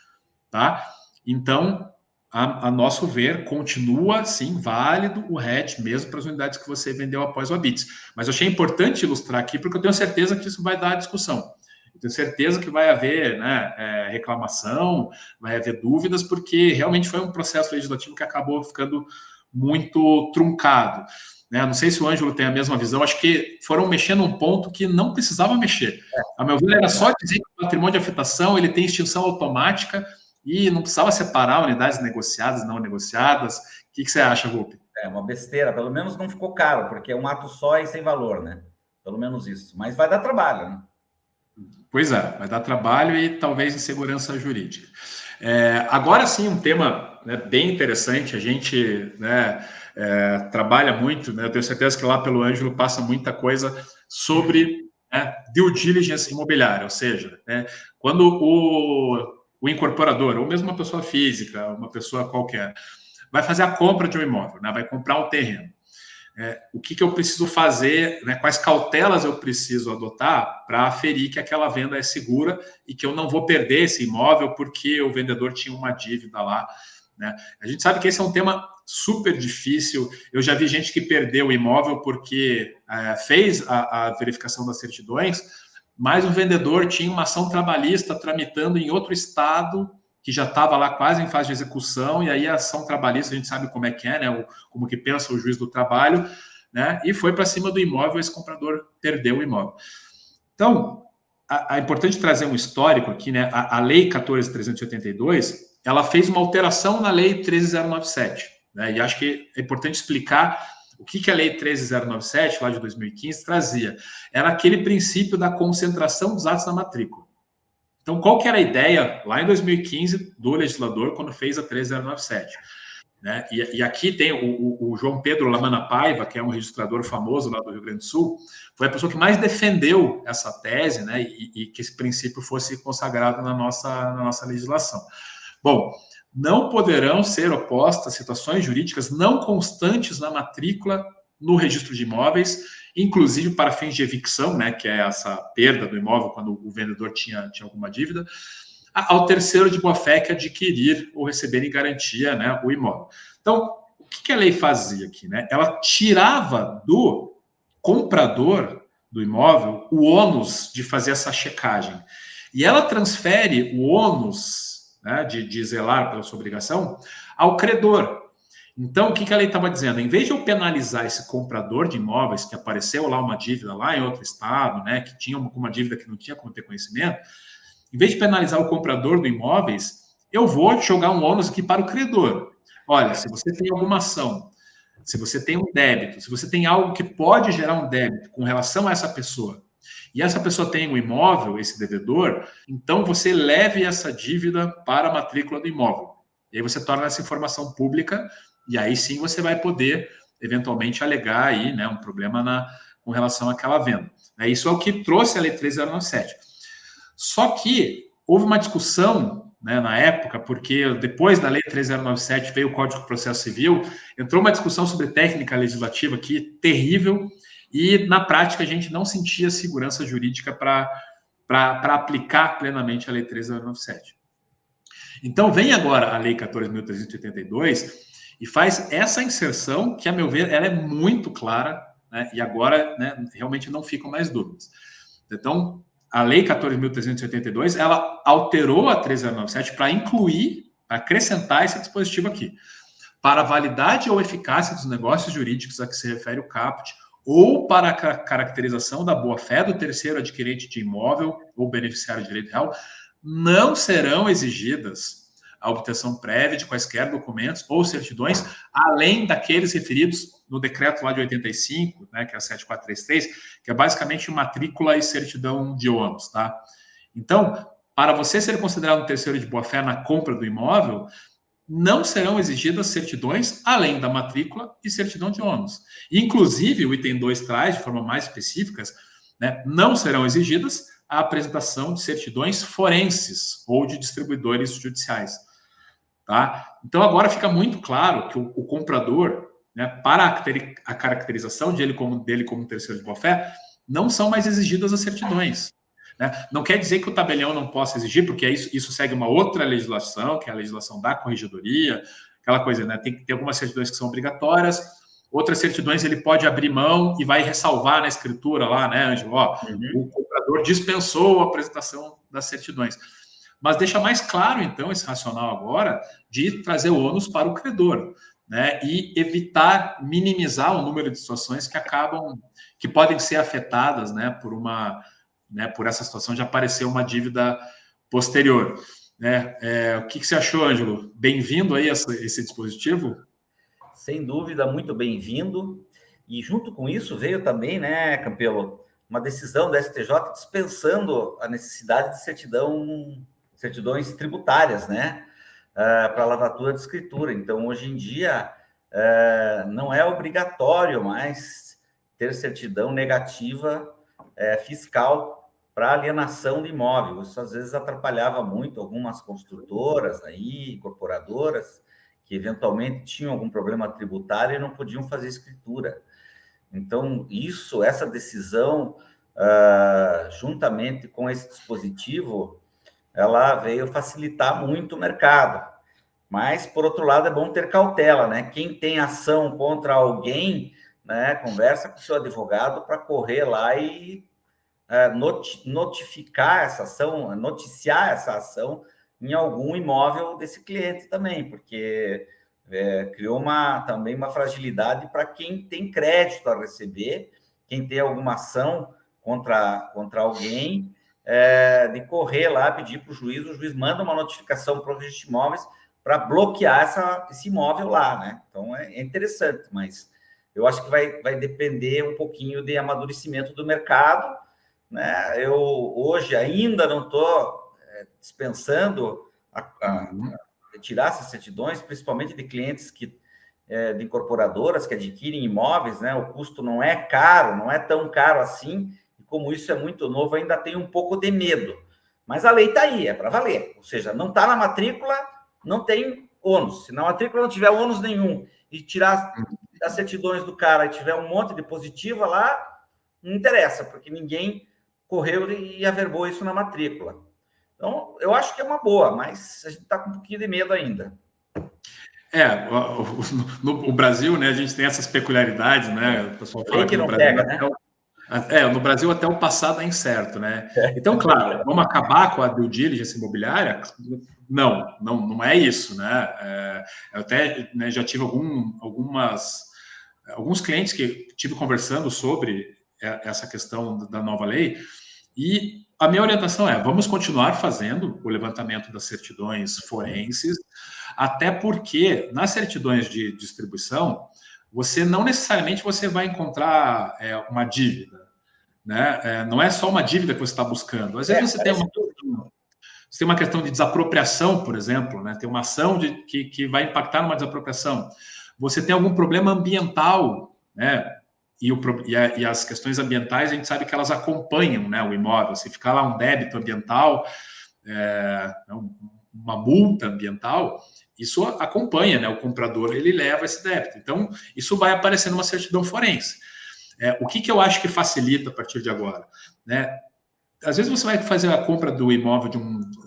tá? Então, a nosso ver, continua, sim, válido o RET, mesmo para as unidades que você vendeu após o habite. Mas eu achei importante ilustrar aqui, porque eu tenho certeza que isso vai dar discussão. Eu tenho certeza que vai haver, né, reclamação, vai haver dúvidas, porque realmente foi um processo legislativo que acabou ficando muito truncado. Né? Não sei se o Ângelo tem a mesma visão, acho que foram mexendo num ponto que não precisava mexer. A meu ver, era só dizer que o patrimônio de afetação ele tem extinção automática e não precisava separar unidades negociadas e não negociadas. O que você acha, Rupi? É uma besteira, pelo menos não ficou caro, porque é um ato só e sem valor, né? Pelo menos isso. Mas vai dar trabalho, né? Pois é, vai dar trabalho e talvez insegurança jurídica. Agora sim, um tema né, bem interessante. A gente, né, trabalha muito, né, eu tenho certeza que lá pelo Ângelo passa muita coisa sobre, né, due diligence imobiliária, ou seja, né, quando o incorporador, ou mesmo uma pessoa física, uma pessoa qualquer, vai fazer a compra de um imóvel, né, vai comprar um terreno. O que eu preciso fazer, né, quais cautelas eu preciso adotar para aferir que aquela venda é segura e que eu não vou perder esse imóvel porque o vendedor tinha uma dívida lá, né? A gente sabe que esse é um tema super difícil. Eu já vi gente que perdeu o imóvel porque fez a verificação das certidões, mas o vendedor tinha uma ação trabalhista tramitando em outro estado que já estava lá quase em fase de execução, e aí a ação trabalhista, a gente sabe como é que é, né? Como que pensa o juiz do trabalho, né? E foi para cima do imóvel, esse comprador perdeu o imóvel. Então, é importante trazer um histórico aqui, né? A Lei 14.382, ela fez uma alteração na Lei 13.097, né? E acho que é importante explicar o que a Lei 13.097, lá de 2015, trazia. Era aquele princípio da concentração dos atos na matrícula. Então, qual que era a ideia lá em 2015 do legislador quando fez a 13.097? Né? E aqui tem o João Pedro Lamana Paiva, que é um registrador famoso lá do Rio Grande do Sul, foi a pessoa que mais defendeu essa tese, né? E que esse princípio fosse consagrado na nossa legislação. Bom, não poderão ser opostas situações jurídicas não constantes na matrícula no registro de imóveis, inclusive para fins de evicção, né, que é essa perda do imóvel quando o vendedor tinha alguma dívida, ao terceiro de boa-fé que adquirir ou receber em garantia, né, o imóvel. Então, o que a lei fazia aqui? Né? Ela tirava do comprador do imóvel o ônus de fazer essa checagem. E ela transfere o ônus, né, de zelar pela sua obrigação ao credor. Então, o que a lei estava dizendo? Em vez de eu penalizar esse comprador de imóveis que apareceu lá uma dívida lá em outro estado, né, que tinha uma dívida que não tinha como ter conhecimento, em vez de penalizar o comprador do imóveis, eu vou jogar um ônus aqui para o credor. Olha, se você tem alguma ação, se você tem um débito, se você tem algo que pode gerar um débito com relação a essa pessoa, e essa pessoa tem um imóvel, esse devedor, então você leve essa dívida para a matrícula do imóvel. E aí você torna essa informação pública, e aí sim você vai poder, eventualmente, alegar aí, né, um problema com relação àquela venda. Isso é o que trouxe a Lei 13.097. Só que houve uma discussão, né, na época, porque depois da Lei 13.097 veio o Código de Processo Civil, entrou uma discussão sobre técnica legislativa aqui terrível, e na prática a gente não sentia segurança jurídica para aplicar plenamente a Lei 13.097. Então vem agora a Lei 14.382 e faz essa inserção que, a meu ver, ela é muito clara, né, e agora, né, realmente não ficam mais dúvidas. Então, a Lei 14.382, ela alterou a 13.097 para incluir, para acrescentar esse dispositivo aqui. Para a validade ou eficácia dos negócios jurídicos a que se refere o caput, ou para a caracterização da boa-fé do terceiro adquirente de imóvel ou beneficiário de direito real, não serão exigidas a obtenção prévia de quaisquer documentos ou certidões, além daqueles referidos no decreto lá de 85, né, que é a 7433, que é basicamente matrícula e certidão de ônus, tá? Então, para você ser considerado um terceiro de boa-fé na compra do imóvel, não serão exigidas certidões além da matrícula e certidão de ônus. Inclusive, o item 2 traz, de forma mais específica, né, não serão exigidas a apresentação de certidões forenses ou de distribuidores judiciais. Tá? Então, agora fica muito claro que o comprador, né, para a caracterização dele como terceiro de boa-fé, não são mais exigidas as certidões. Né? Não quer dizer que o tabelião não possa exigir, porque isso segue uma outra legislação, que é a legislação da corregedoria, aquela coisa, né? Tem algumas certidões que são obrigatórias, outras certidões ele pode abrir mão e vai ressalvar na escritura lá, né, Ângelo? O comprador dispensou a apresentação das certidões. Mas deixa mais claro, então, esse racional agora de trazer o ônus para o credor, né? E evitar, minimizar o número de situações que podem ser afetadas, né, por essa situação de aparecer uma dívida posterior. Né? O que você achou, Ângelo? Bem-vindo aí a esse dispositivo? Sem dúvida, muito bem-vindo. E junto com isso veio também, né, Campelo, uma decisão da STJ dispensando a necessidade de certidões tributárias, né? para lavratura de escritura. Então, hoje em dia, não é obrigatório mais ter certidão negativa fiscal para alienação de imóvel. Isso, às vezes, atrapalhava muito algumas construtoras, aí, incorporadoras, que eventualmente tinham algum problema tributário e não podiam fazer escritura. Então, essa decisão, juntamente com esse dispositivo, ela veio facilitar muito o mercado. Mas, por outro lado, é bom ter cautela, né? Quem tem ação contra alguém, né, conversa com o seu advogado para correr lá e notificar essa ação, noticiar essa ação em algum imóvel desse cliente também, porque criou também uma fragilidade para quem tem crédito a receber, quem tem alguma ação contra alguém, de correr lá, pedir para o juiz manda uma notificação para o registro de imóveis para bloquear esse imóvel lá, né? Então, é interessante, mas eu acho que vai depender um pouquinho de amadurecimento do mercado, né? Eu hoje ainda não estou dispensando a retirar essas certidões, principalmente de clientes de incorporadoras que adquirem imóveis, né? O custo não é caro, não é tão caro assim, e como isso é muito novo, ainda tem um pouco de medo. Mas a lei está aí, é para valer. Ou seja, não está na matrícula, não tem ônus. Se na matrícula não tiver ônus nenhum e tirar as certidões do cara e tiver um monte de positiva lá, não interessa, porque ninguém correu e averbou isso na matrícula. Então, eu acho que é uma boa, mas a gente está com um pouquinho de medo ainda. No Brasil, né, a gente tem essas peculiaridades, né? O pessoal fala que no Brasil, pega, né? No Brasil até o passado é incerto, né? Então, claro, vamos acabar com a due diligence imobiliária? Não é isso, né? Eu até, né, já tive alguns clientes que tive conversando sobre essa questão da nova lei, e a minha orientação vamos continuar fazendo o levantamento das certidões forenses, até porque nas certidões de distribuição, você não necessariamente vai encontrar uma dívida, né? Não é só uma dívida que você está buscando. Às vezes você tem uma questão de desapropriação, por exemplo, né? Tem uma ação que vai impactar numa desapropriação. Você tem algum problema ambiental, né? E as questões ambientais, a gente sabe que elas acompanham, né, o imóvel. Se ficar lá um débito ambiental, uma multa ambiental, isso acompanha, né? O comprador, ele leva esse débito. Então, isso vai aparecer numa certidão forense. O que eu acho que facilita a partir de agora, né? Às vezes você vai fazer a compra do imóvel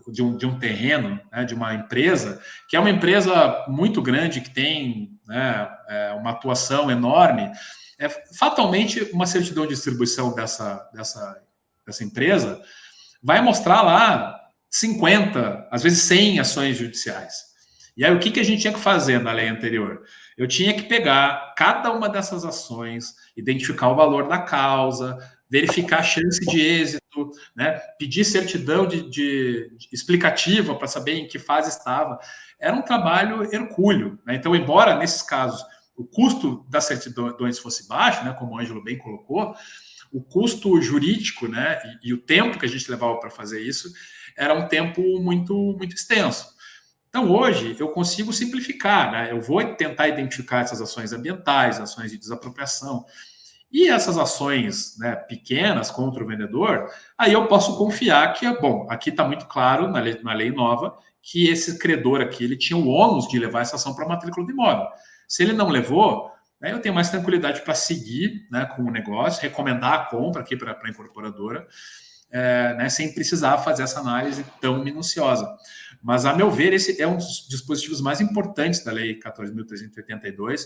de um terreno, né, de uma empresa, que é uma empresa muito grande, que tem, né, uma atuação enorme. Fatalmente, uma certidão de distribuição dessa empresa vai mostrar lá 50, às vezes 100 ações judiciais. E aí, o que a gente tinha que fazer na lei anterior? Eu tinha que pegar cada uma dessas ações, identificar o valor da causa, verificar a chance de êxito, né? Pedir certidão de explicativa para saber em que fase estava. Era um trabalho hercúleo, né? Então, embora nesses casos o custo das certidões fosse baixo, né, como o Ângelo bem colocou, o custo jurídico, né, e o tempo que a gente levava para fazer isso era um tempo muito, muito extenso. Então, hoje, eu consigo simplificar, né? Eu vou tentar identificar essas ações ambientais, ações de desapropriação, e essas ações, né, pequenas contra o vendedor, aí eu posso confiar que, aqui está muito claro na lei nova que esse credor aqui ele tinha o ônus de levar essa ação para a matrícula do imóvel. Se ele não levou, né, eu tenho mais tranquilidade para seguir, né, com o negócio, recomendar a compra aqui para a incorporadora, né, sem precisar fazer essa análise tão minuciosa. Mas, a meu ver, esse é um dos dispositivos mais importantes da Lei 14.382,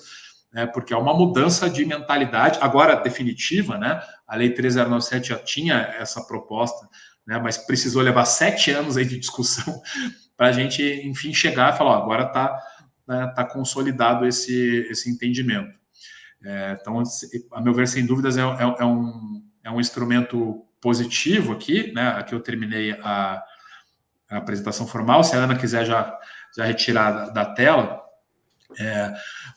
porque é uma mudança de mentalidade, agora definitiva, né? A Lei 3097 já tinha essa proposta, né, mas precisou levar 7 anos aí de discussão para a gente, enfim, chegar e falar, agora está consolidado esse entendimento. Então, a meu ver, sem dúvidas, é um instrumento positivo aqui, né? Aqui eu terminei a apresentação formal, se a Ana quiser já retirar da tela,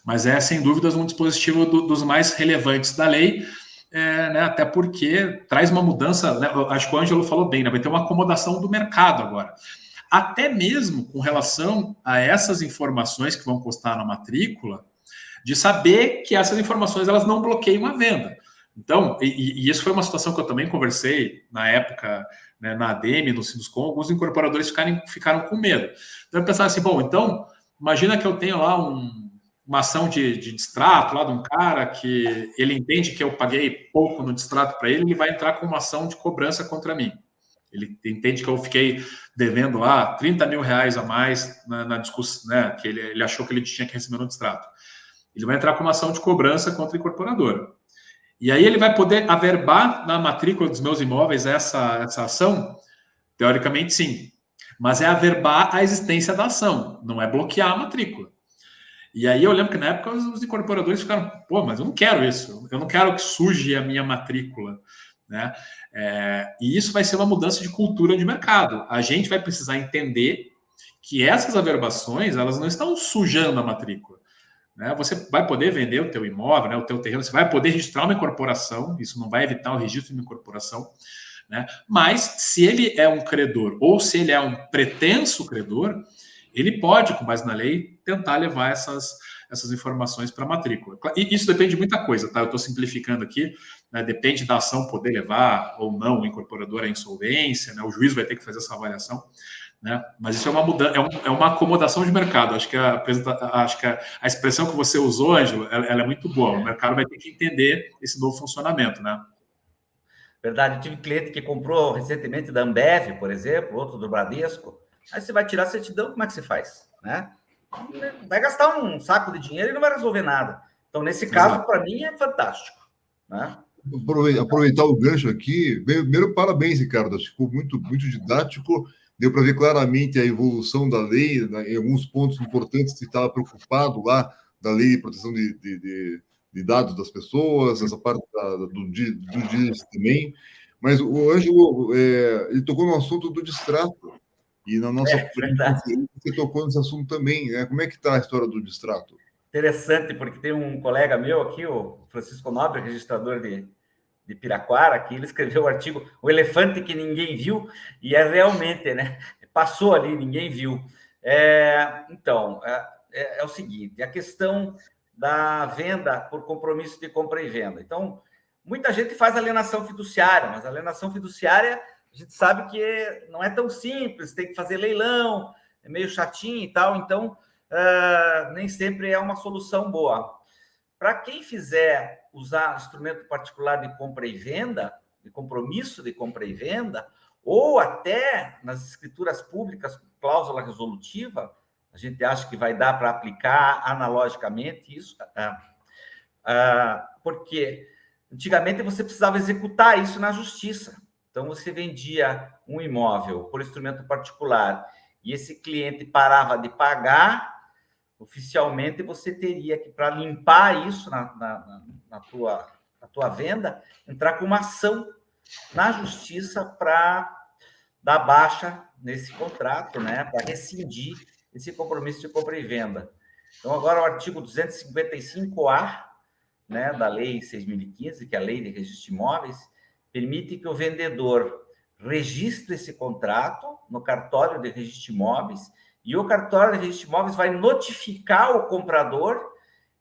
mas sem dúvidas um dispositivo dos mais relevantes da lei, né, até porque traz uma mudança, né, acho que o Ângelo falou bem, né, vai ter uma acomodação do mercado agora. até mesmo com relação a essas informações que vão constar na matrícula, de saber que essas informações elas não bloqueiam a venda. Então, e isso foi uma situação que eu também conversei na época, né, na ADM, no Sinduscom, alguns incorporadores ficaram com medo. Então, eu pensava assim, bom, então, imagina que eu tenho lá uma ação de distrato lá de um cara que ele entende que eu paguei pouco no distrato para ele, ele vai entrar com uma ação de cobrança contra mim. Ele entende que eu fiquei devendo lá 30 mil reais a mais na discussão, né, que ele achou que ele tinha que receber no distrato. Ele vai entrar com uma ação de cobrança contra a incorporadora. E aí ele vai poder averbar na matrícula dos meus imóveis essa ação? Teoricamente, sim. Mas é averbar a existência da ação, não é bloquear a matrícula. E aí eu lembro que na época os incorporadores ficaram, pô, mas eu não quero isso, eu não quero que suje a minha matrícula, né? E isso vai ser uma mudança de cultura de mercado. A gente vai precisar entender que essas averbações, elas não estão sujando a matrícula. Né? Você vai poder vender o teu imóvel, né, o teu terreno, você vai poder registrar uma incorporação, isso não vai evitar o registro de uma incorporação, né? Mas se ele é um credor ou se ele é um pretenso credor, ele pode, com base na lei, tentar levar essas informações para a matrícula. E isso depende de muita coisa, tá? Eu estou simplificando aqui, né? Depende da ação poder levar ou não o incorporador à insolvência, né? O juiz vai ter que fazer essa avaliação. Né? Mas isso é uma mudança, é uma acomodação de mercado. Acho que a expressão que você usou, Ângelo, ela é muito boa. O mercado vai ter que entender esse novo funcionamento, né? Verdade, eu tive cliente que comprou recentemente da Ambev, por exemplo, outro do Bradesco. Aí você vai tirar a certidão, como é que você faz? Né? Vai gastar um saco de dinheiro e não vai resolver nada. Então, nesse caso, para mim, é fantástico. Né? Aproveitar o gancho aqui. Primeiro, parabéns, Ricardo. Acho que ficou muito, muito didático. Deu para ver claramente a evolução da lei, né, em alguns pontos importantes que estava preocupado lá, da lei de proteção de dados das pessoas, essa parte do direito também. Mas o Ângelo, ele tocou no assunto do distrato. E na nossa você tocou nesse assunto também. Né? Como é que está a história do distrato? Interessante, porque tem um colega meu aqui, o Francisco Nobre, registrador de Piraquara, que ele escreveu o artigo O Elefante que Ninguém Viu, e é realmente, né? Passou ali, ninguém viu. Então, é o seguinte, a questão da venda por compromisso de compra e venda. Então, muita gente faz alienação fiduciária, mas a alienação fiduciária, a gente sabe que não é tão simples, tem que fazer leilão, é meio chatinho e tal, então, nem sempre é uma solução boa. Para quem fizer usar instrumento particular de compra e venda, de compromisso de compra e venda, ou até nas escrituras públicas, cláusula resolutiva, a gente acha que vai dar para aplicar analogicamente isso, porque antigamente você precisava executar isso na justiça. Então, você vendia um imóvel por instrumento particular e esse cliente parava de pagar, oficialmente você teria que, para limpar isso na tua venda, entrar com uma ação na justiça para dar baixa nesse contrato, né, para rescindir esse compromisso de compra e venda. Então, agora o artigo 255A, né, da Lei 6.015, que é a Lei de Registro de Imóveis, permite que o vendedor registre esse contrato no cartório de registro de imóveis e o cartório de registro de imóveis vai notificar o comprador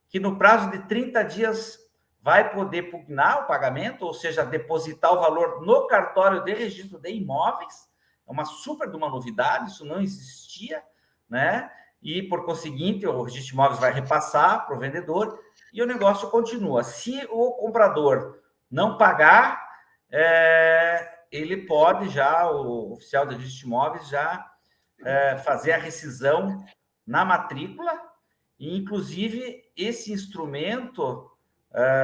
que no prazo de 30 dias vai poder pugnar o pagamento, ou seja, depositar o valor no cartório de registro de imóveis. É uma super de uma novidade, isso não existia, né? E, por conseguinte, o registro de imóveis vai repassar para o vendedor e o negócio continua. Se o comprador não pagar, ele pode já, o oficial de registro de imóveis, já fazer a rescisão na matrícula e, inclusive, esse instrumento,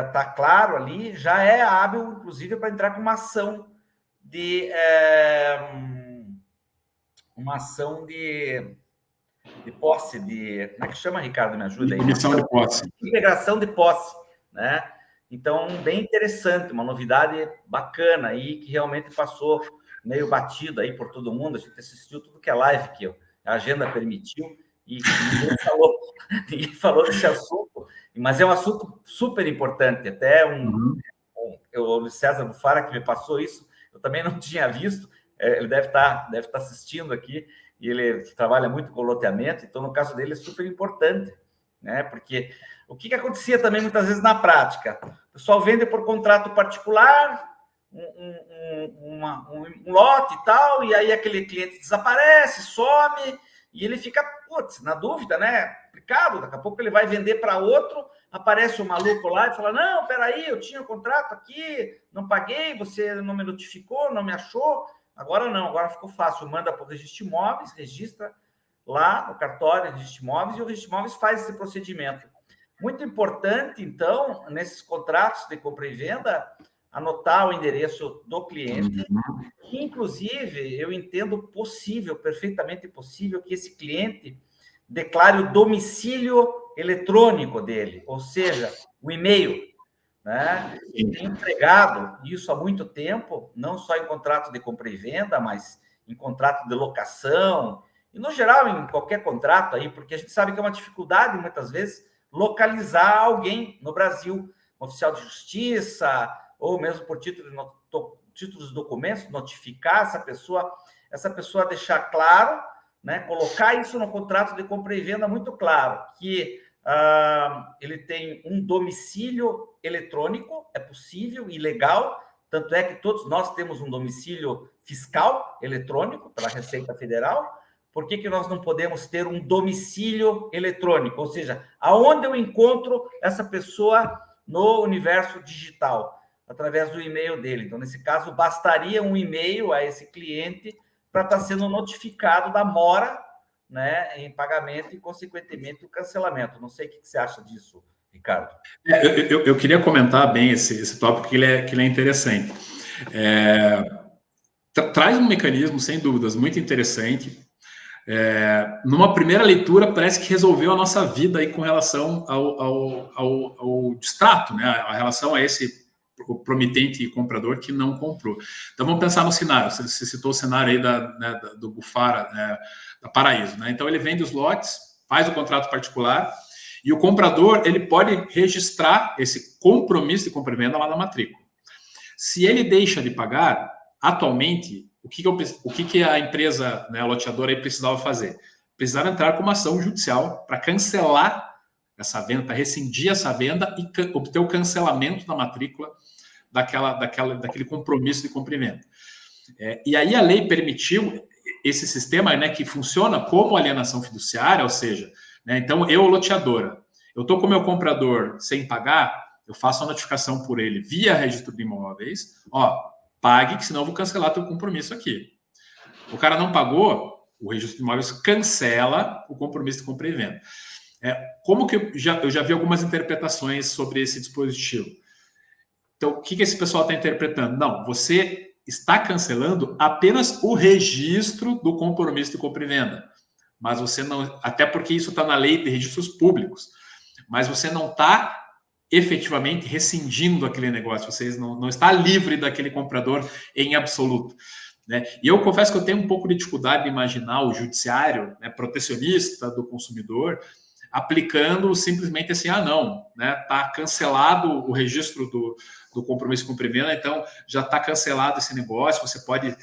está claro ali, já é hábil, inclusive, para entrar com uma ação de posse, como é que chama, Ricardo? Me ajuda aí. Integração de posse. Integração de posse, né? Então, bem interessante, uma novidade bacana aí, que realmente passou meio batido aí por todo mundo. A gente assistiu tudo que é live que a agenda permitiu e ninguém falou desse assunto, mas é um assunto super importante. Até o César Bufara, que me passou isso, eu também não tinha visto, ele deve estar assistindo aqui. e ele trabalha muito com loteamento, então no caso dele é super importante, né? Porque o que acontecia também muitas vezes na prática? O pessoal vende por contrato particular, um lote e tal, e aí aquele cliente desaparece, some, e ele fica, putz, na dúvida, né? Complicado, daqui a pouco ele vai vender para outro, aparece um maluco lá e fala, não, peraí, eu tinha um contrato aqui, não paguei, você não me notificou, não me achou, agora não, agora ficou fácil, manda para o Registro Imóveis, registra lá no cartório, Registro Imóveis, e o Registro Imóveis faz esse procedimento. Muito importante, então, nesses contratos de compra e venda, anotar o endereço do cliente. Inclusive, eu entendo possível, perfeitamente possível, que esse cliente declare o domicílio eletrônico dele, ou seja, o e-mail, né? Tem empregado isso há muito tempo, não só em contrato de compra e venda, mas em contrato de locação, e no geral em qualquer contrato aí, porque a gente sabe que é uma dificuldade, muitas vezes, localizar alguém no Brasil, um oficial de justiça, ou mesmo por títulos de documentos, notificar essa pessoa deixar claro, né, colocar isso no contrato de compra e venda muito claro, que ele tem um domicílio eletrônico, é possível e legal, tanto é que todos nós temos um domicílio fiscal eletrônico pela Receita Federal. Por que nós não podemos ter um domicílio eletrônico? Ou seja, aonde eu encontro essa pessoa no universo digital? Através do e-mail dele. Então, nesse caso, bastaria um e-mail a esse cliente para estar sendo notificado da mora, né, em pagamento e, consequentemente, o cancelamento. Não sei o que você acha disso, Ricardo. Eu queria comentar bem esse tópico, que ele é interessante. Traz um mecanismo, sem dúvidas, muito interessante. Numa primeira leitura, parece que resolveu a nossa vida aí com relação ao distrato, né? A relação a esse promitente e comprador que não comprou. Então, vamos pensar no cenário. Você citou o cenário aí do Bufara, da Paraíso, né? Então, ele vende os lotes, faz o contrato particular e o comprador ele pode registrar esse compromisso de compra e venda lá na matrícula. Se ele deixa de pagar, atualmente, o que a empresa, né, a loteadora aí precisava fazer? Precisava entrar com uma ação judicial para cancelar essa venda, para rescindir essa venda e obter o cancelamento da matrícula daquele compromisso de compra e venda. E aí a lei permitiu esse sistema, né, que funciona como alienação fiduciária, ou seja, né, então eu, loteadora, eu estou com o meu comprador sem pagar, eu faço a notificação por ele via registro de imóveis, pague, que senão eu vou cancelar teu compromisso aqui. O cara não pagou, o registro de imóveis cancela o compromisso de compra e venda. Como que eu já vi algumas interpretações sobre esse dispositivo. Então, o que esse pessoal está interpretando? Não, você está cancelando apenas o registro do compromisso de compra e venda. Mas você não... Até porque isso está na lei de registros públicos. Mas você não está efetivamente rescindindo aquele negócio. Você não está livre daquele comprador em absoluto. Né? E eu confesso que eu tenho um pouco de dificuldade de imaginar o judiciário, né, protecionista do consumidor aplicando simplesmente assim, não, né? Está cancelado o registro do compromisso com pré-venda, então já está cancelado esse negócio, você pode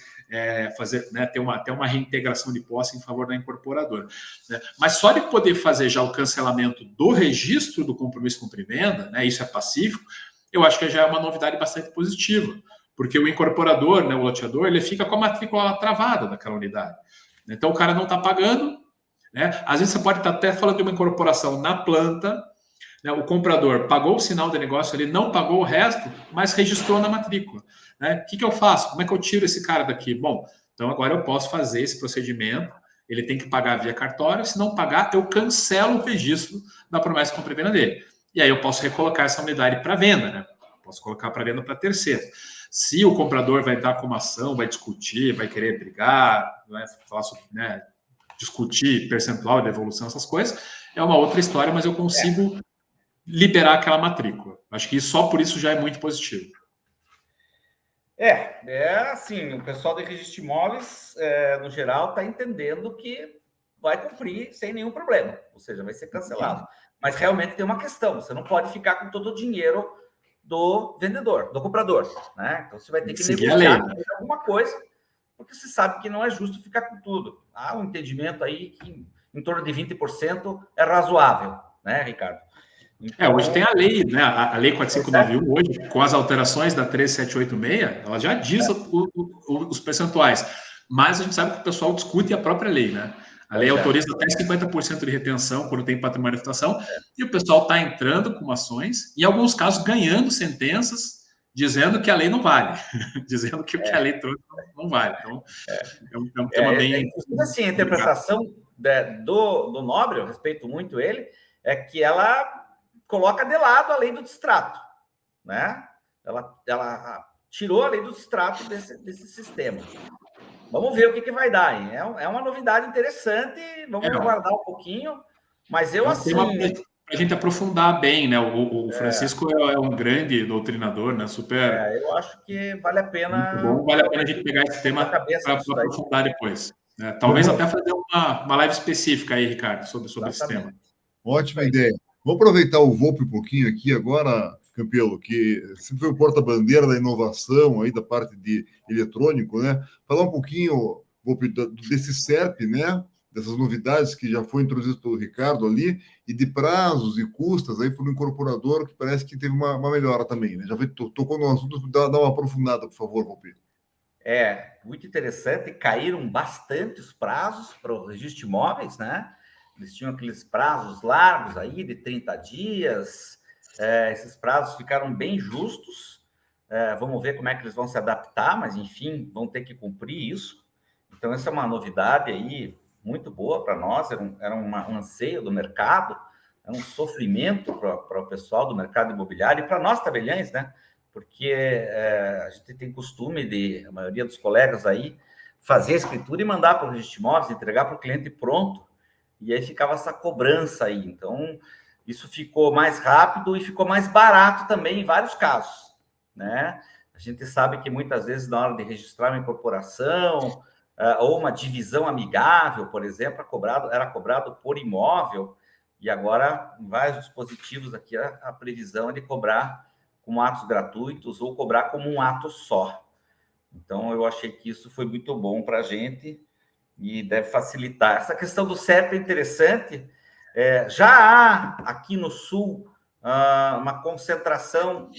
fazer, né, ter uma reintegração de posse em favor da incorporadora. Né? Mas só de poder fazer já o cancelamento do registro do compromisso com pré-venda, né, isso é pacífico, eu acho que já é uma novidade bastante positiva, porque o incorporador, né, o loteador, ele fica com a matrícula travada daquela unidade. Então o cara não está pagando, né? Às vezes você pode estar até falando de uma incorporação na planta, né? O comprador pagou o sinal de negócio, ele não pagou o resto, mas registrou na matrícula. Né? O que eu faço? Como é que eu tiro esse cara daqui? Bom, então agora eu posso fazer esse procedimento, ele tem que pagar via cartório, se não pagar, eu cancelo o registro da promessa de compra e venda dele. E aí eu posso recolocar essa unidade para venda, né? Posso colocar para venda para terceiro. Se o comprador vai dar como ação, vai discutir, vai querer brigar, vai falar sobre, né, discutir percentual de devolução, essas coisas, é uma outra história, mas eu consigo liberar aquela matrícula. Acho que só por isso já é muito positivo. Assim, o pessoal do registro de imóveis, no geral, está entendendo que vai cumprir sem nenhum problema, ou seja, vai ser cancelado. Mas realmente tem uma questão, você não pode ficar com todo o dinheiro do vendedor, do comprador, né? Então você vai ter que negociar alguma coisa porque se sabe que não é justo ficar com tudo. Há um entendimento aí que em torno de 20% é razoável, né, Ricardo? Então, hoje tem a lei, né? A lei 4591, hoje, com as alterações da 13786, ela já diz os percentuais. Mas a gente sabe que o pessoal discute a própria lei, né? A lei autoriza até 50% de retenção quando tem patrimônio de habitação, e o pessoal está entrando com ações, em alguns casos ganhando sentenças, dizendo que a lei não vale, dizendo que o que a lei trouxe não vale. Então, é um tema bem... assim, a interpretação do Nobre, eu respeito muito ele, é que ela coloca de lado a lei do distrato, né? Ela tirou a lei do distrato desse sistema. Vamos ver o que vai dar, hein? É uma novidade interessante, vamos aguardar um pouquinho, mas eu assim... para a gente aprofundar bem, né? O Francisco é um grande doutrinador, né? Super... eu acho que vale a pena... Muito bom, vale a pena a gente pegar esse tema para aprofundar depois. Né? Talvez até fazer uma live específica aí, Ricardo, sobre esse tema. Ótima ideia. Vou aproveitar o Volpe um pouquinho aqui agora, Campelo, que sempre foi o porta-bandeira da inovação aí da parte de eletrônico, né? Falar um pouquinho, Volpe, desse SERP, né? Dessas novidades que já foi introduzido pelo Ricardo ali, e de prazos e custas aí para o incorporador, que parece que teve uma melhora também, né? Já tocou no assunto, dá uma aprofundada, por favor, Volpe. Muito interessante, caíram bastante os prazos para o registro de imóveis, né? Eles tinham aqueles prazos largos aí, de 30 dias, esses prazos ficaram bem justos, vamos ver como é que eles vão se adaptar, mas, enfim, vão ter que cumprir isso. Então, essa é uma novidade aí muito boa para nós, era um anseio do mercado, era um sofrimento para o pessoal do mercado imobiliário e para nós tabeliães, né? Porque a gente tem costume a maioria dos colegas aí, fazer a escritura e mandar para o registro de imóveis, entregar para o cliente pronto, e aí ficava essa cobrança aí. Então, isso ficou mais rápido e ficou mais barato também em vários casos, né? A gente sabe que muitas vezes na hora de registrar uma incorporação ou uma divisão amigável, por exemplo, era cobrado por imóvel, e agora, em vários dispositivos aqui, a previsão é de cobrar como atos gratuitos ou cobrar como um ato só. Então, eu achei que isso foi muito bom para a gente e deve facilitar. Essa questão do SERP é interessante. Já há aqui no Sul uma concentração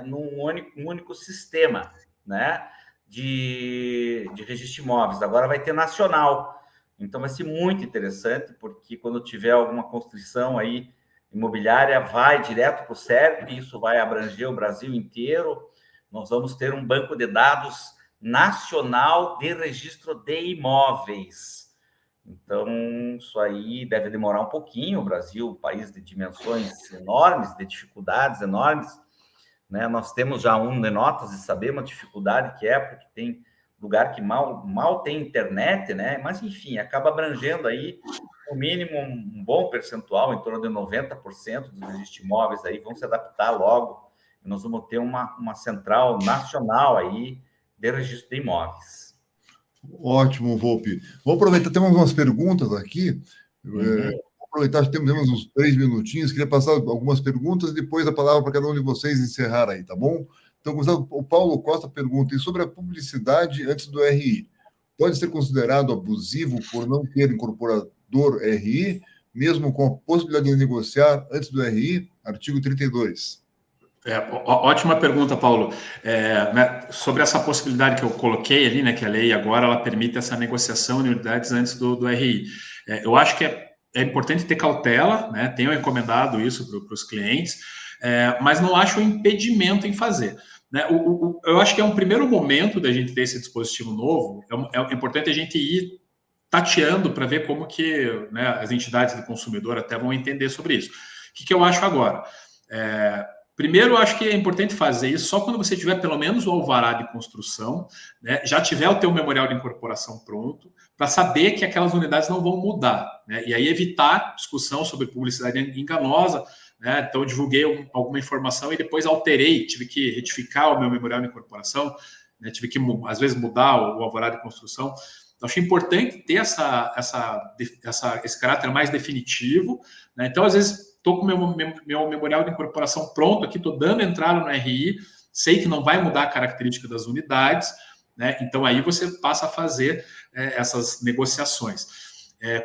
num único sistema, né, de registro de imóveis. Agora vai ter nacional. Então, vai ser muito interessante, porque quando tiver alguma constrição aí imobiliária, vai direto para o SERP, isso vai abranger o Brasil inteiro. Nós vamos ter um banco de dados nacional de registro de imóveis. Então, isso aí deve demorar um pouquinho. O Brasil, um país de dimensões enormes, de dificuldades enormes, né? Nós temos já de notas e sabemos a dificuldade que é, porque tem lugar que mal tem internet, né? Mas, enfim, acaba abrangendo aí, no mínimo, um bom percentual, em torno de 90% dos registros de imóveis aí vão se adaptar logo. E nós vamos ter uma central nacional aí de registro de imóveis. Ótimo, Volpe. Vou aproveitar, temos umas perguntas aqui. Vou aproveitar, temos uns 3 minutinhos. Queria passar algumas perguntas e depois a palavra para cada um de vocês encerrar aí, tá bom? Então, o Paulo Costa pergunta: e sobre a publicidade antes do RI? Pode ser considerado abusivo por não ter incorporador RI, mesmo com a possibilidade de negociar antes do RI? Artigo 32. Ótima pergunta, Paulo. Né, sobre essa possibilidade que eu coloquei ali, né, que a lei agora ela permite essa negociação de unidades antes do RI. Eu acho que é importante ter cautela, né? Tenho encomendado isso para os clientes, mas não acho um impedimento em fazer. Né? Eu acho que é um primeiro momento da gente ter esse dispositivo novo. É importante a gente ir tateando para ver como que, né, as entidades do consumidor até vão entender sobre isso. O que eu acho agora? Primeiro, eu acho que é importante fazer isso só quando você tiver pelo menos o alvará de construção, né, já tiver o teu memorial de incorporação pronto, para saber que aquelas unidades não vão mudar, né, e aí evitar discussão sobre publicidade enganosa, né. Então, eu divulguei alguma informação e depois alterei, tive que retificar o meu memorial de incorporação, né, tive que, às vezes, mudar o alvará de construção. Então, acho importante ter esse caráter mais definitivo, né. Então, às vezes, estou com o meu memorial de incorporação pronto aqui, estou dando entrada no RI, sei que não vai mudar a característica das unidades, né? Então aí você passa a fazer essas negociações.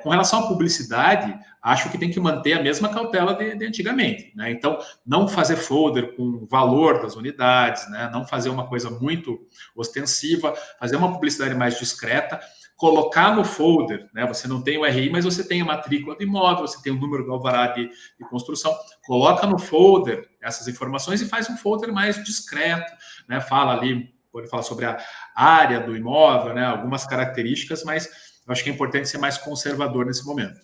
Com relação à publicidade, acho que tem que manter a mesma cautela de antigamente, né? Então, não fazer folder com o valor das unidades, né? Não fazer uma coisa muito ostensiva, fazer uma publicidade mais discreta, colocar no folder, né? Você não tem o RI, mas você tem a matrícula do imóvel, você tem o número do alvará de construção, coloca no folder essas informações e faz um folder mais discreto, né? Fala ali, pode falar sobre a área do imóvel, né? Algumas características, mas eu acho que é importante ser mais conservador nesse momento.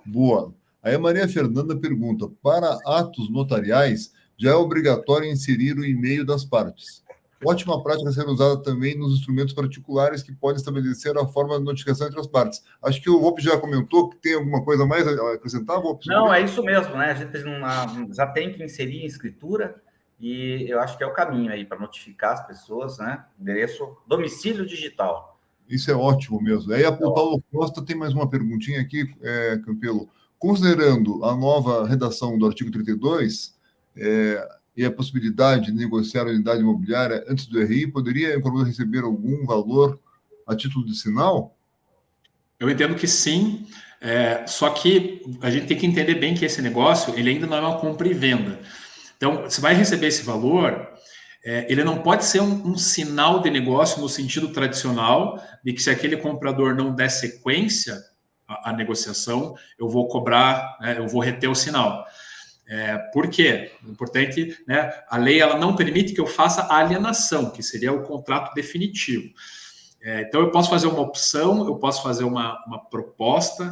Boa. Aí a Maria Fernanda pergunta: para atos notariais, já é obrigatório inserir o e-mail das partes. Ótima prática ser usada também nos instrumentos particulares que podem estabelecer a forma de notificação entre as partes. Acho que o Volpe já comentou que tem alguma coisa mais a acrescentar, Volpe? Não, é isso mesmo, né? A gente já tem que inserir em escritura e eu acho que é o caminho aí para notificar as pessoas, né? Endereço domicílio digital. Isso é ótimo mesmo. Aí o Paulo Costa tem mais uma perguntinha aqui, Campelo. Considerando a nova redação do artigo 32 e a possibilidade de negociar a unidade imobiliária antes do RI, poderia o incorporador receber algum valor a título de sinal? Eu entendo que sim, só que a gente tem que entender bem que esse negócio ele ainda não é uma compra e venda. Então, você vai receber esse valor, ele não pode ser um sinal de negócio no sentido tradicional de que se aquele comprador não der sequência à negociação, eu vou cobrar, né, eu vou reter o sinal. Por quê? Importante, né, a lei ela não permite que eu faça a alienação, que seria o contrato definitivo. Então, eu posso fazer uma opção, eu posso fazer uma proposta,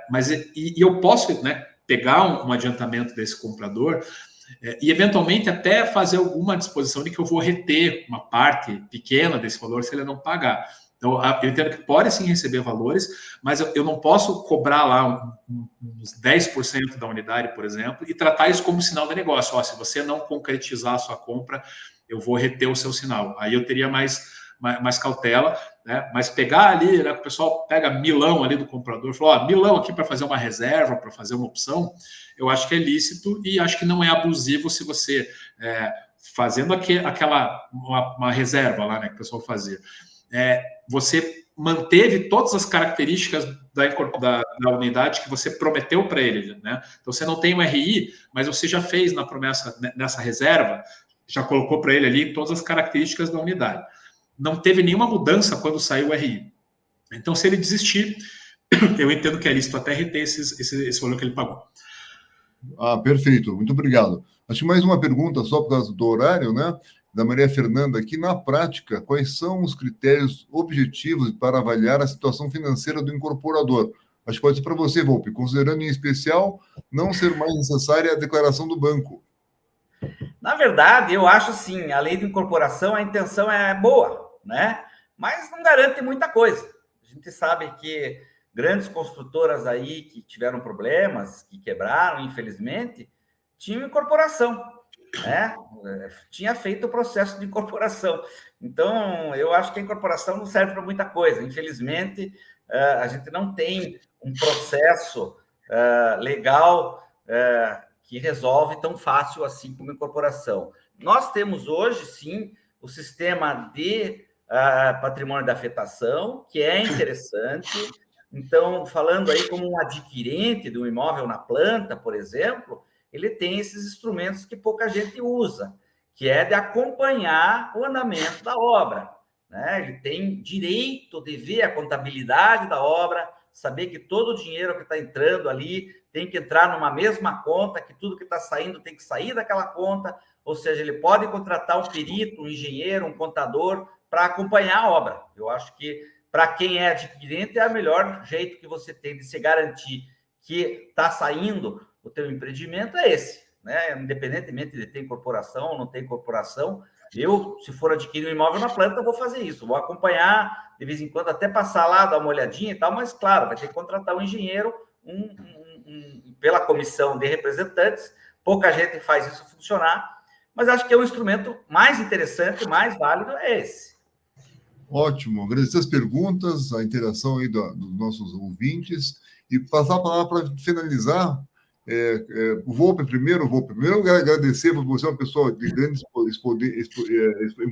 mas eu posso, né, pegar um adiantamento desse comprador e, eventualmente, até fazer alguma disposição de que eu vou reter uma parte pequena desse valor se ele não pagar. Então, eu entendo que pode sim receber valores, mas eu não posso cobrar lá uns 10% da unidade, por exemplo, e tratar isso como sinal de negócio. Se você não concretizar a sua compra, eu vou reter o seu sinal. Aí eu teria mais cautela, né? Mas pegar ali, né, o pessoal pega milão ali do comprador, falou, milão aqui para fazer uma reserva, para fazer uma opção, eu acho que é lícito e acho que não é abusivo se você, fazendo uma reserva lá, né, que o pessoal fazia, você manteve todas as características da unidade que você prometeu para ele, né? Então você não tem o RI, mas você já fez na promessa, nessa reserva, já colocou para ele ali todas as características da unidade. Não teve nenhuma mudança quando saiu o RI. Então, se ele desistir, eu entendo que é lícito até reter esse valor que ele pagou. Perfeito, muito obrigado. Acho que mais uma pergunta só por causa do horário, né? Da Maria Fernanda aqui. Na prática, quais são os critérios objetivos para avaliar a situação financeira do incorporador? Acho que pode ser para você, Volpe, considerando em especial não ser mais necessária a declaração do banco. Na verdade, eu acho assim, a lei de incorporação, a intenção é boa, né? Mas não garante muita coisa. A gente sabe que grandes construtoras aí que tiveram problemas, que quebraram, infelizmente, tinham incorporação, né? Tinha feito o processo de incorporação. Então, eu acho que a incorporação não serve para muita coisa. Infelizmente, a gente não tem um processo legal que resolve tão fácil assim como incorporação. Nós temos hoje, sim, o sistema de patrimônio da afetação, que é interessante. Então, falando aí como um adquirente de um imóvel na planta, por exemplo, ele tem esses instrumentos que pouca gente usa, que é de acompanhar o andamento da obra, né? Ele tem direito de ver a contabilidade da obra, saber que todo o dinheiro que está entrando ali tem que entrar numa mesma conta, que tudo que está saindo tem que sair daquela conta, ou seja, ele pode contratar um perito, um engenheiro, um contador para acompanhar a obra. Eu acho que para quem é adquirente é o melhor jeito que você tem de se garantir que está saindo o teu empreendimento é esse, né? Independentemente de ter incorporação ou não ter incorporação, eu, se for adquirir um imóvel na planta, eu vou fazer isso, vou acompanhar, de vez em quando até passar lá, dar uma olhadinha e tal, mas claro, vai ter que contratar um engenheiro, pela comissão de representantes, pouca gente faz isso funcionar, mas acho que é um instrumento mais interessante, mais válido, é esse. Ótimo, agradecer as perguntas, a interação aí dos nossos ouvintes, e passar a palavra para finalizar, O Volpe primeiro, eu quero agradecer por você, uma pessoa de um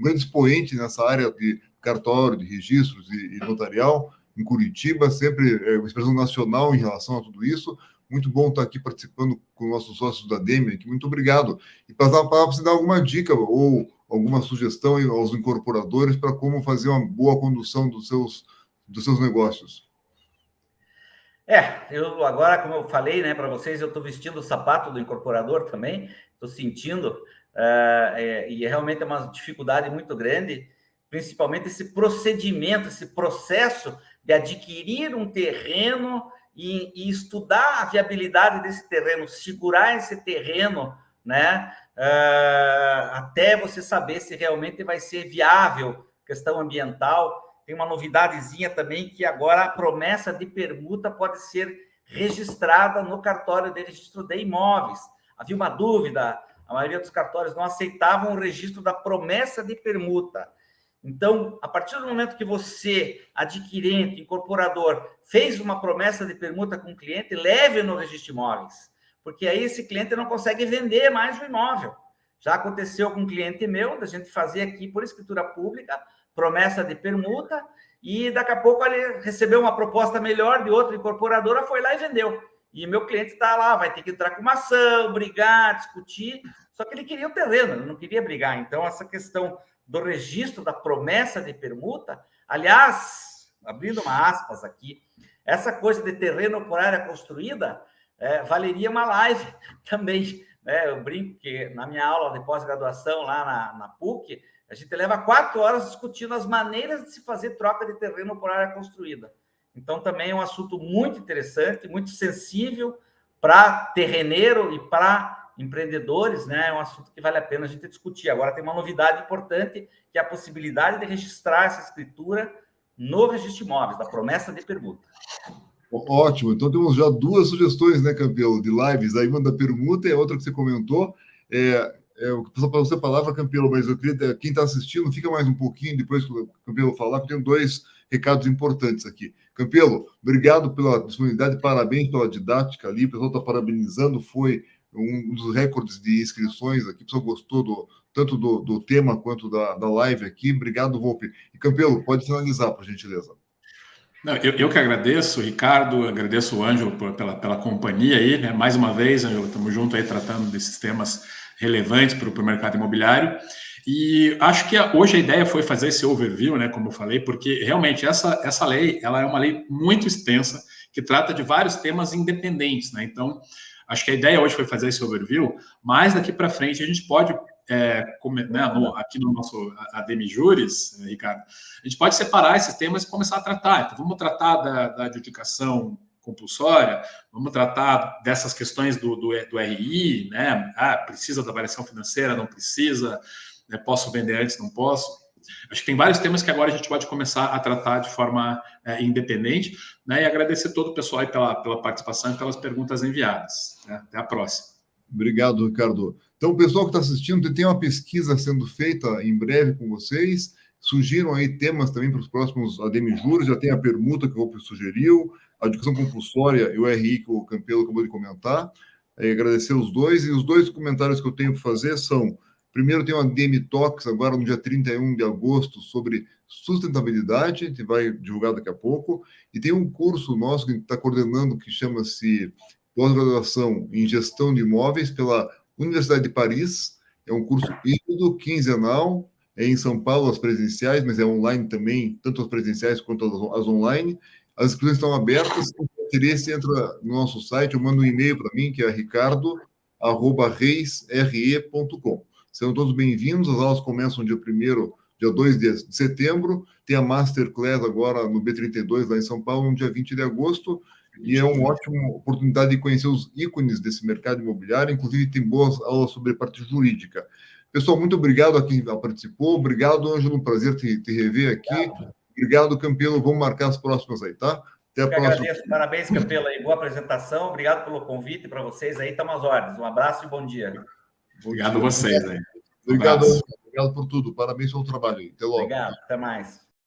grande expoente nessa área de cartório, de registros e notarial, em Curitiba, sempre uma expressão nacional em relação a tudo isso. Muito bom estar aqui participando com nossos sócios da DEME aqui. Muito obrigado. E passar a palavra para você dar alguma dica ou alguma sugestão aos incorporadores para como fazer uma boa condução dos seus negócios. Eu agora, como eu falei, né, para vocês, eu estou vestindo o sapato do incorporador também, estou sentindo, e realmente é uma dificuldade muito grande, principalmente esse procedimento, esse processo de adquirir um terreno e estudar a viabilidade desse terreno, segurar esse terreno, né, até você saber se realmente vai ser viável, questão ambiental. Tem uma novidadezinha também, que agora a promessa de permuta pode ser registrada no cartório de registro de imóveis. Havia uma dúvida, a maioria dos cartórios não aceitavam o registro da promessa de permuta. Então, a partir do momento que você, adquirente, incorporador, fez uma promessa de permuta com o cliente, leve no registro de imóveis, porque aí esse cliente não consegue vender mais o imóvel. Já aconteceu com um cliente meu, da gente fazer aqui por escritura pública, promessa de permuta, e daqui a pouco ele recebeu uma proposta melhor de outra incorporadora, foi lá e vendeu. E meu cliente está lá, vai ter que entrar com uma ação, brigar, discutir, só que ele queria o terreno, ele não queria brigar. Então, essa questão do registro da promessa de permuta, aliás, abrindo uma aspas aqui, essa coisa de terreno por área construída, valeria uma live também. Eu brinco que na minha aula de pós-graduação lá na PUC, a gente leva 4 horas discutindo as maneiras de se fazer troca de terreno por área construída. Então, também é um assunto muito interessante, muito sensível para terreneiro e para empreendedores, né? É um assunto que vale a pena a gente discutir. Agora, tem uma novidade importante, que é a possibilidade de registrar essa escritura no registro de imóveis, da promessa de permuta. Ótimo. Então, temos já 2 sugestões, né, Campelo, de lives. Aí, uma da permuta e a outra que você comentou. Só para você a palavra, Campelo, mas eu queria, quem está assistindo, fica mais um pouquinho depois que o Campelo falar, porque eu tenho 2 recados importantes aqui. Campelo, obrigado pela disponibilidade, parabéns pela didática ali, o pessoal está parabenizando, foi um dos recordes de inscrições aqui, o pessoal gostou tanto do tema quanto da live aqui. Obrigado, Volpe. E Campelo, pode finalizar, por gentileza. Não, eu que agradeço, Ricardo, agradeço o Ângelo pela companhia aí, né? Mais uma vez, Ângelo, estamos juntos aí tratando desses temas relevantes para o mercado imobiliário. E acho que hoje a ideia foi fazer esse overview, né, como eu falei, porque realmente essa lei, ela é uma lei muito extensa, que trata de vários temas independentes, né? Então, acho que a ideia hoje foi fazer esse overview, mas daqui para frente a gente pode, aqui no nosso ADM Juris, Ricardo, a gente pode separar esses temas e começar a tratar. Então, vamos tratar da adjudicação compulsória, vamos tratar dessas questões do RI, né? Precisa da variação financeira, não precisa, né? Posso vender antes, não posso. Acho que tem vários temas que agora a gente pode começar a tratar de forma independente, né? E agradecer todo o pessoal aí pela participação e pelas perguntas enviadas. Né? Até a próxima. Obrigado, Ricardo. Então, o pessoal que está assistindo, tem uma pesquisa sendo feita em breve com vocês. Surgiram aí temas também para os próximos ADM Juros, já tem a permuta que o Volpe sugeriu, a educação compulsória e o RI que o Campelo acabou de comentar. Agradecer os dois. E os 2 comentários que eu tenho para fazer são: primeiro, tem uma ADM Talks agora no dia 31 de agosto sobre sustentabilidade, a gente vai divulgar daqui a pouco. E tem um curso nosso que a gente está coordenando que chama-se Pós-graduação em Gestão de Imóveis pela Universidade de Paris. É um curso híbrido, quinzenal, em São Paulo as presenciais, mas é online também, tanto as presenciais quanto as online. As inscrições estão abertas. Quem tiver interesse, entra no nosso site, eu mando um e-mail para mim, que é ricardo@reisre.com. Sejam todos bem-vindos. As aulas começam dia 2 de setembro. Tem a Masterclass agora no B32, lá em São Paulo, no dia 20 de agosto. E é uma ótima oportunidade de conhecer os ícones desse mercado imobiliário. Inclusive, tem boas aulas sobre a parte jurídica. Pessoal, muito obrigado a quem participou. Obrigado, Ângelo. Um prazer te rever aqui. Obrigado, Campelo. Vamos marcar as próximas aí, tá? Até a próxima. Agradeço. Parabéns, Campelo, aí. Boa apresentação. Obrigado pelo convite para vocês aí. Estamos às ordens. Um abraço e bom dia. Obrigado a vocês aí. Obrigado, Ângelo. Obrigado por tudo. Parabéns pelo trabalho aí. Até logo. Obrigado. Até mais.